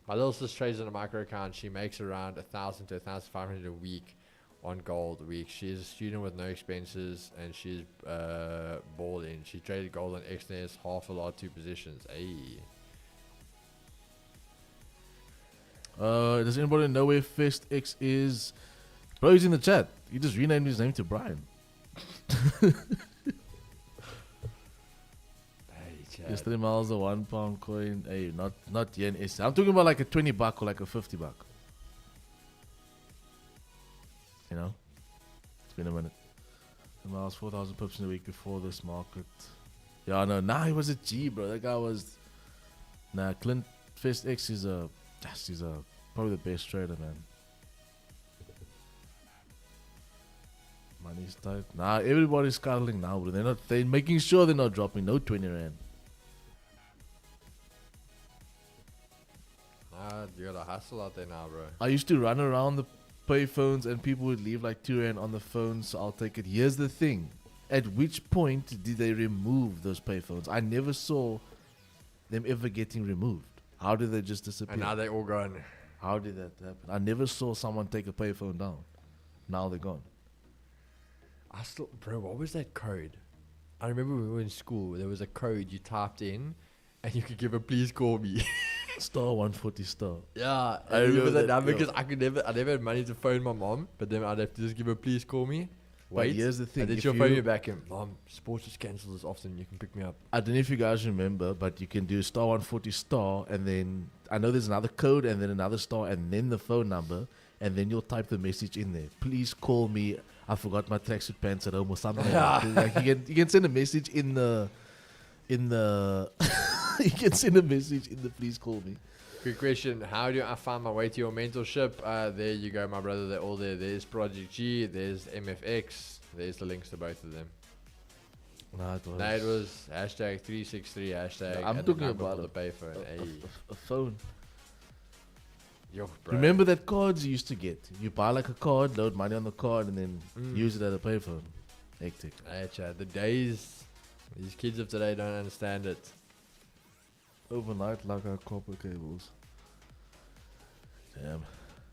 Speaker 1: My little sister trades in a micro account. She makes around 1,000 to 1,500 a week on gold a week. She's a student with no expenses and she's balling. She traded gold on XNS, half a lot, 2 positions.
Speaker 2: Does anybody know where Fest X is? Bro, he's in the chat. He just renamed his name to Brian. Yes, 3 miles a £1 coin. Hey, not yen. I'm talking about like a $20 or like a $50. You know, it's been a minute. 3 miles, 4,000 pips in a week before this market. Yeah, no, nah, he was a G, bro. That guy was. Nah, Clint Fest X is probably the best trader, man. Money's tight. Nah, everybody's scuttling now, bro. They're making sure they're not dropping no 20 rand.
Speaker 1: You gotta hustle out there now, bro.
Speaker 2: I used to run around the pay phones and people would leave like 2 rand on the phone, so I'll take it. Here's the thing. At which point did they remove those pay phones? I never saw them ever getting removed. How did they just disappear?
Speaker 1: And now they all gone.
Speaker 2: How did that happen? I never saw someone take a pay phone down. Now they're gone.
Speaker 1: Bro, what was that code? I remember when we were in school, there was a code you typed in and you could give a please call me.
Speaker 2: Star 140 star.
Speaker 1: Yeah,
Speaker 2: I remember
Speaker 1: that
Speaker 2: that,
Speaker 1: number
Speaker 2: yo.
Speaker 1: because I never had money to phone my mom, but then I'd have to just give her please call me. Wait,
Speaker 2: here's the thing,
Speaker 1: and then
Speaker 2: if
Speaker 1: she'll phone
Speaker 2: you-
Speaker 1: me back and Mom, sports is cancelled this often. You can pick me up.
Speaker 2: I don't know if you guys remember, but you can do star 140 star, and then I know there's another code, and then another star, and then the phone number, and then you'll type the message in there. Please call me. I forgot my tracksuit pants at home or something. Like you can send a message in the you can send a message in the please call me.
Speaker 1: Quick question: how do I find my way to your mentorship? There you go, my brother. They're all there. There's Prodigy. There's MFX. There's the links to both of them.
Speaker 2: Nah,
Speaker 1: It was hashtag 363 hashtag.
Speaker 2: I'm
Speaker 1: and the
Speaker 2: talking
Speaker 1: number
Speaker 2: about
Speaker 1: for the payphone.
Speaker 2: a phone.
Speaker 1: Yo, bro.
Speaker 2: Remember that cards you used to get? You buy like a card, load money on the card, and then use it as a payphone. Hectic.
Speaker 1: Hey, Chad, the days. These kids of today don't understand it.
Speaker 2: Overnight like our copper cables. Damn.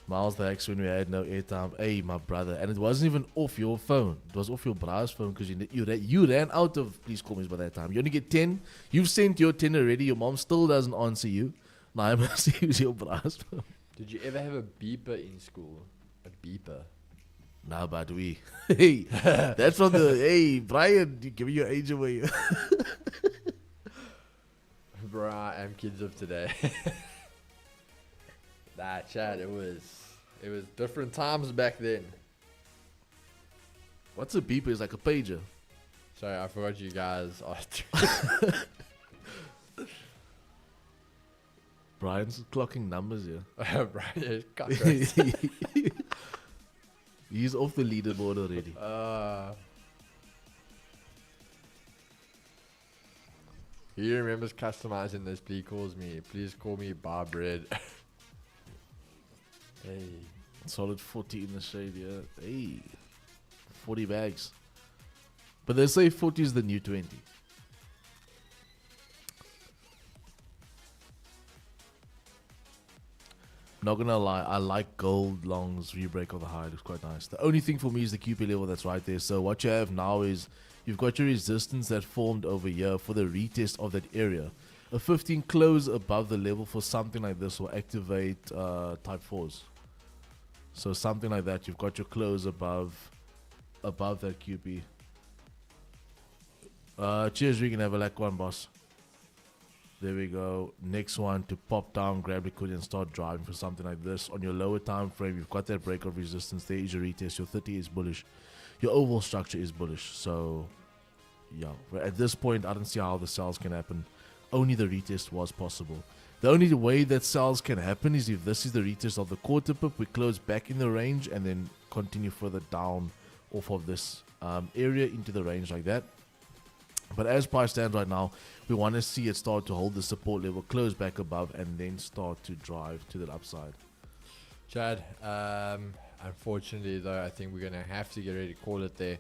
Speaker 2: Miles the X when we had no airtime. Hey, my brother. And it wasn't even off your phone. It was off your brother's phone because you ran out of please call me by that time. You only get 10. You've sent your 10 already. Your mom still doesn't answer you. Now I must use your brother's phone.
Speaker 1: Did you ever have a beeper in school? A beeper?
Speaker 2: Nah, but we. Hey, that's from the. Hey, Brian, you give me your age away.
Speaker 1: Bro, I am kids of today. Nah, Chad, it was different times back then.
Speaker 2: What's a beeper? It's like a pager.
Speaker 1: Sorry, I forgot you guys are.
Speaker 2: Brian's clocking numbers here.
Speaker 1: Bro, yeah, cockroach.
Speaker 2: He's off the leaderboard already.
Speaker 1: He remembers customizing this. Please call me bar bread. Hey,
Speaker 2: Solid 40 in the shade, yeah. Hey, 40 bags. But they say 40 is the new 20. Not gonna lie, I like gold longs rebreak of the high. Looks quite nice. The only thing for me is the QP level that's right there. So what you have now is you've got your resistance that formed over here for the retest of that area. A 15 close above the level for something like this will activate type 4s. So something like that, you've got your close above that QP. Cheers, Regan. Have a like one, boss. There we go. Next one to pop down, grab liquidity and start driving for something like this. On your lower time frame, you've got that break of resistance. There is your retest. Your 30 is bullish. Your overall structure is bullish. So, yeah. But at this point, I don't see how the sells can happen. Only the retest was possible. The only way that sells can happen is if this is the retest of the quarter pip. We close back in the range and then continue further down off of this area into the range like that. But as price stands right now, we want to see it start to hold the support level, close back above, and then start to drive to the upside.
Speaker 1: Chad, unfortunately though, I think we're going to have to get ready to call it there.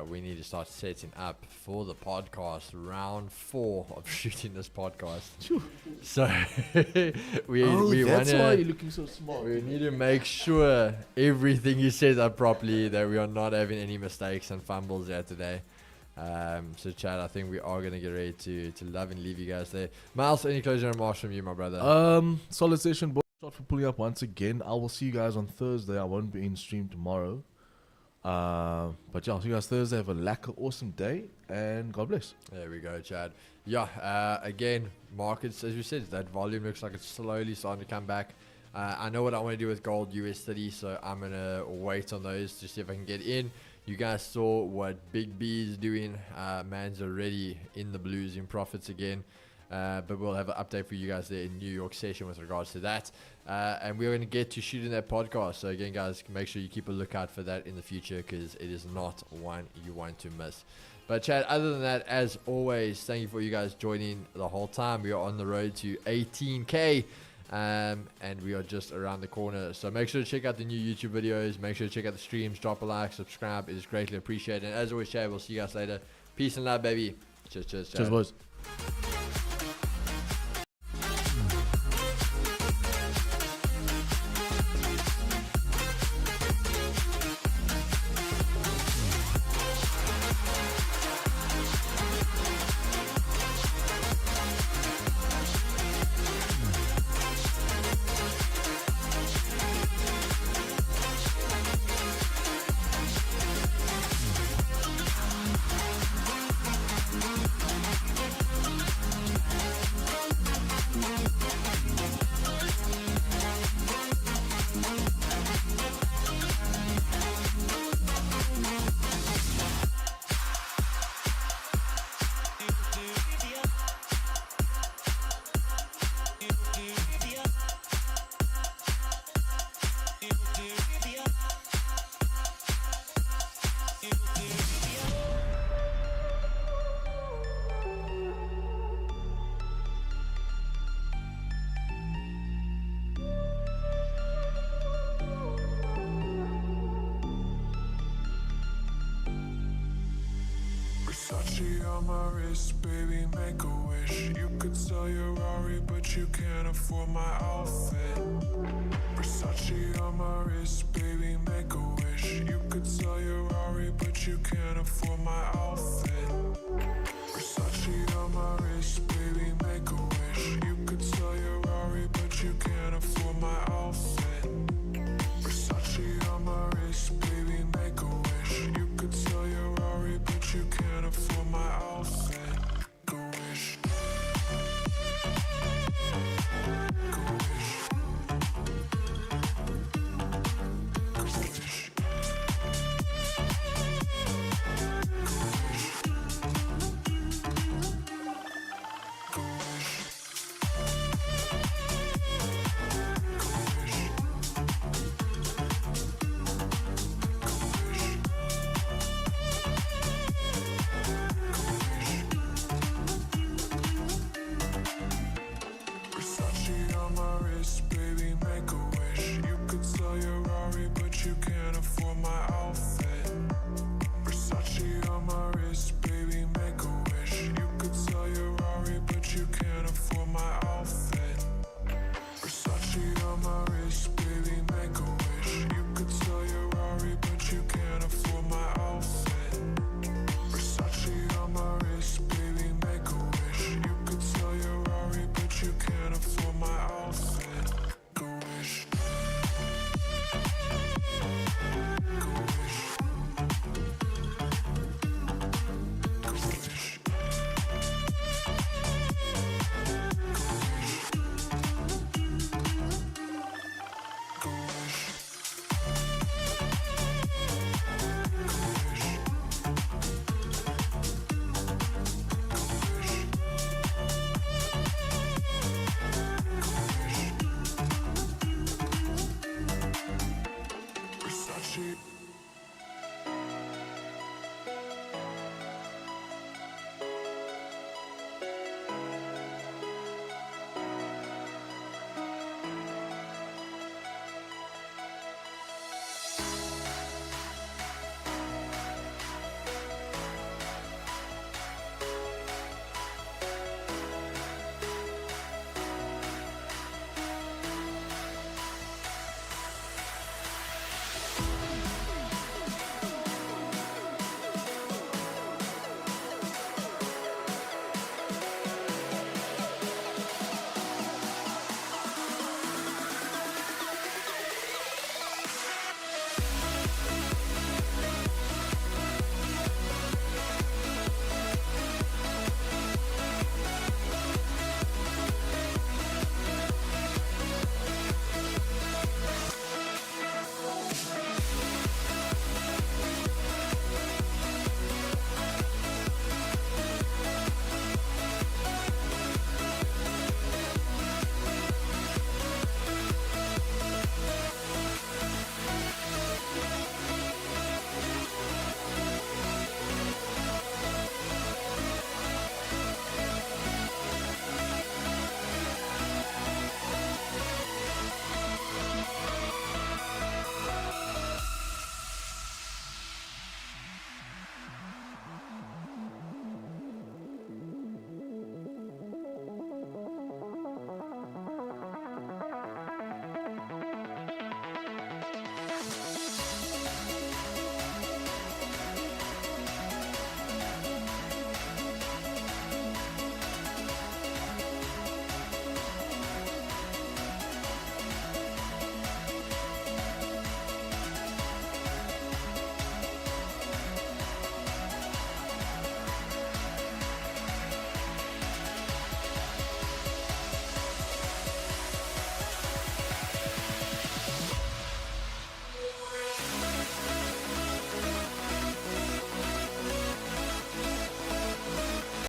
Speaker 1: We need to start setting up for the podcast, round 4 of shooting this podcast. So we
Speaker 2: that's why you're
Speaker 1: wanna,
Speaker 2: looking so smart.
Speaker 1: we need to make sure everything is set up properly, that we are not having any mistakes and fumbles here today. So Chad, I think we are going to get ready to love and leave you guys there. Miles, any closing remarks from you, my brother?
Speaker 2: Solid session, boys. Shot for pulling up once again. I will see you guys on Thursday. I won't be in stream tomorrow. But yeah, I'll see you guys Thursday. Have a awesome day, and God bless.
Speaker 1: There we go, Chad. Yeah, again, markets, as you said, that volume looks like it's slowly starting to come back. I know what I want to do with gold US30, so I'm going to wait on those to see if I can get in. You guys saw what Big B is doing. Man's already in the blues, in profits again. But we'll have an update for you guys there in New York session with regards to that. And we're going to get to shooting that podcast. So again, guys, make sure you keep a lookout for that in the future, because it is not one you want to miss. But Chad, other than that, as always, thank you for you guys joining the whole time. We are on the road to 18K. And we are just around the corner, so make sure to check out the new YouTube videos, make sure to check out the streams, drop a like, subscribe. It is greatly appreciated. And as always, Chad, we'll see you guys later. Peace and love, baby. Cheers,
Speaker 2: Cheers, boys.
Speaker 6: Versace on my wrist, baby, make a wish. You could sell your Rari, but you can't afford my outfit. Versace on my wrist, baby, make a wish. You could sell your Rari, but you can't afford my outfit. Versace on my wrist, baby, make a wish.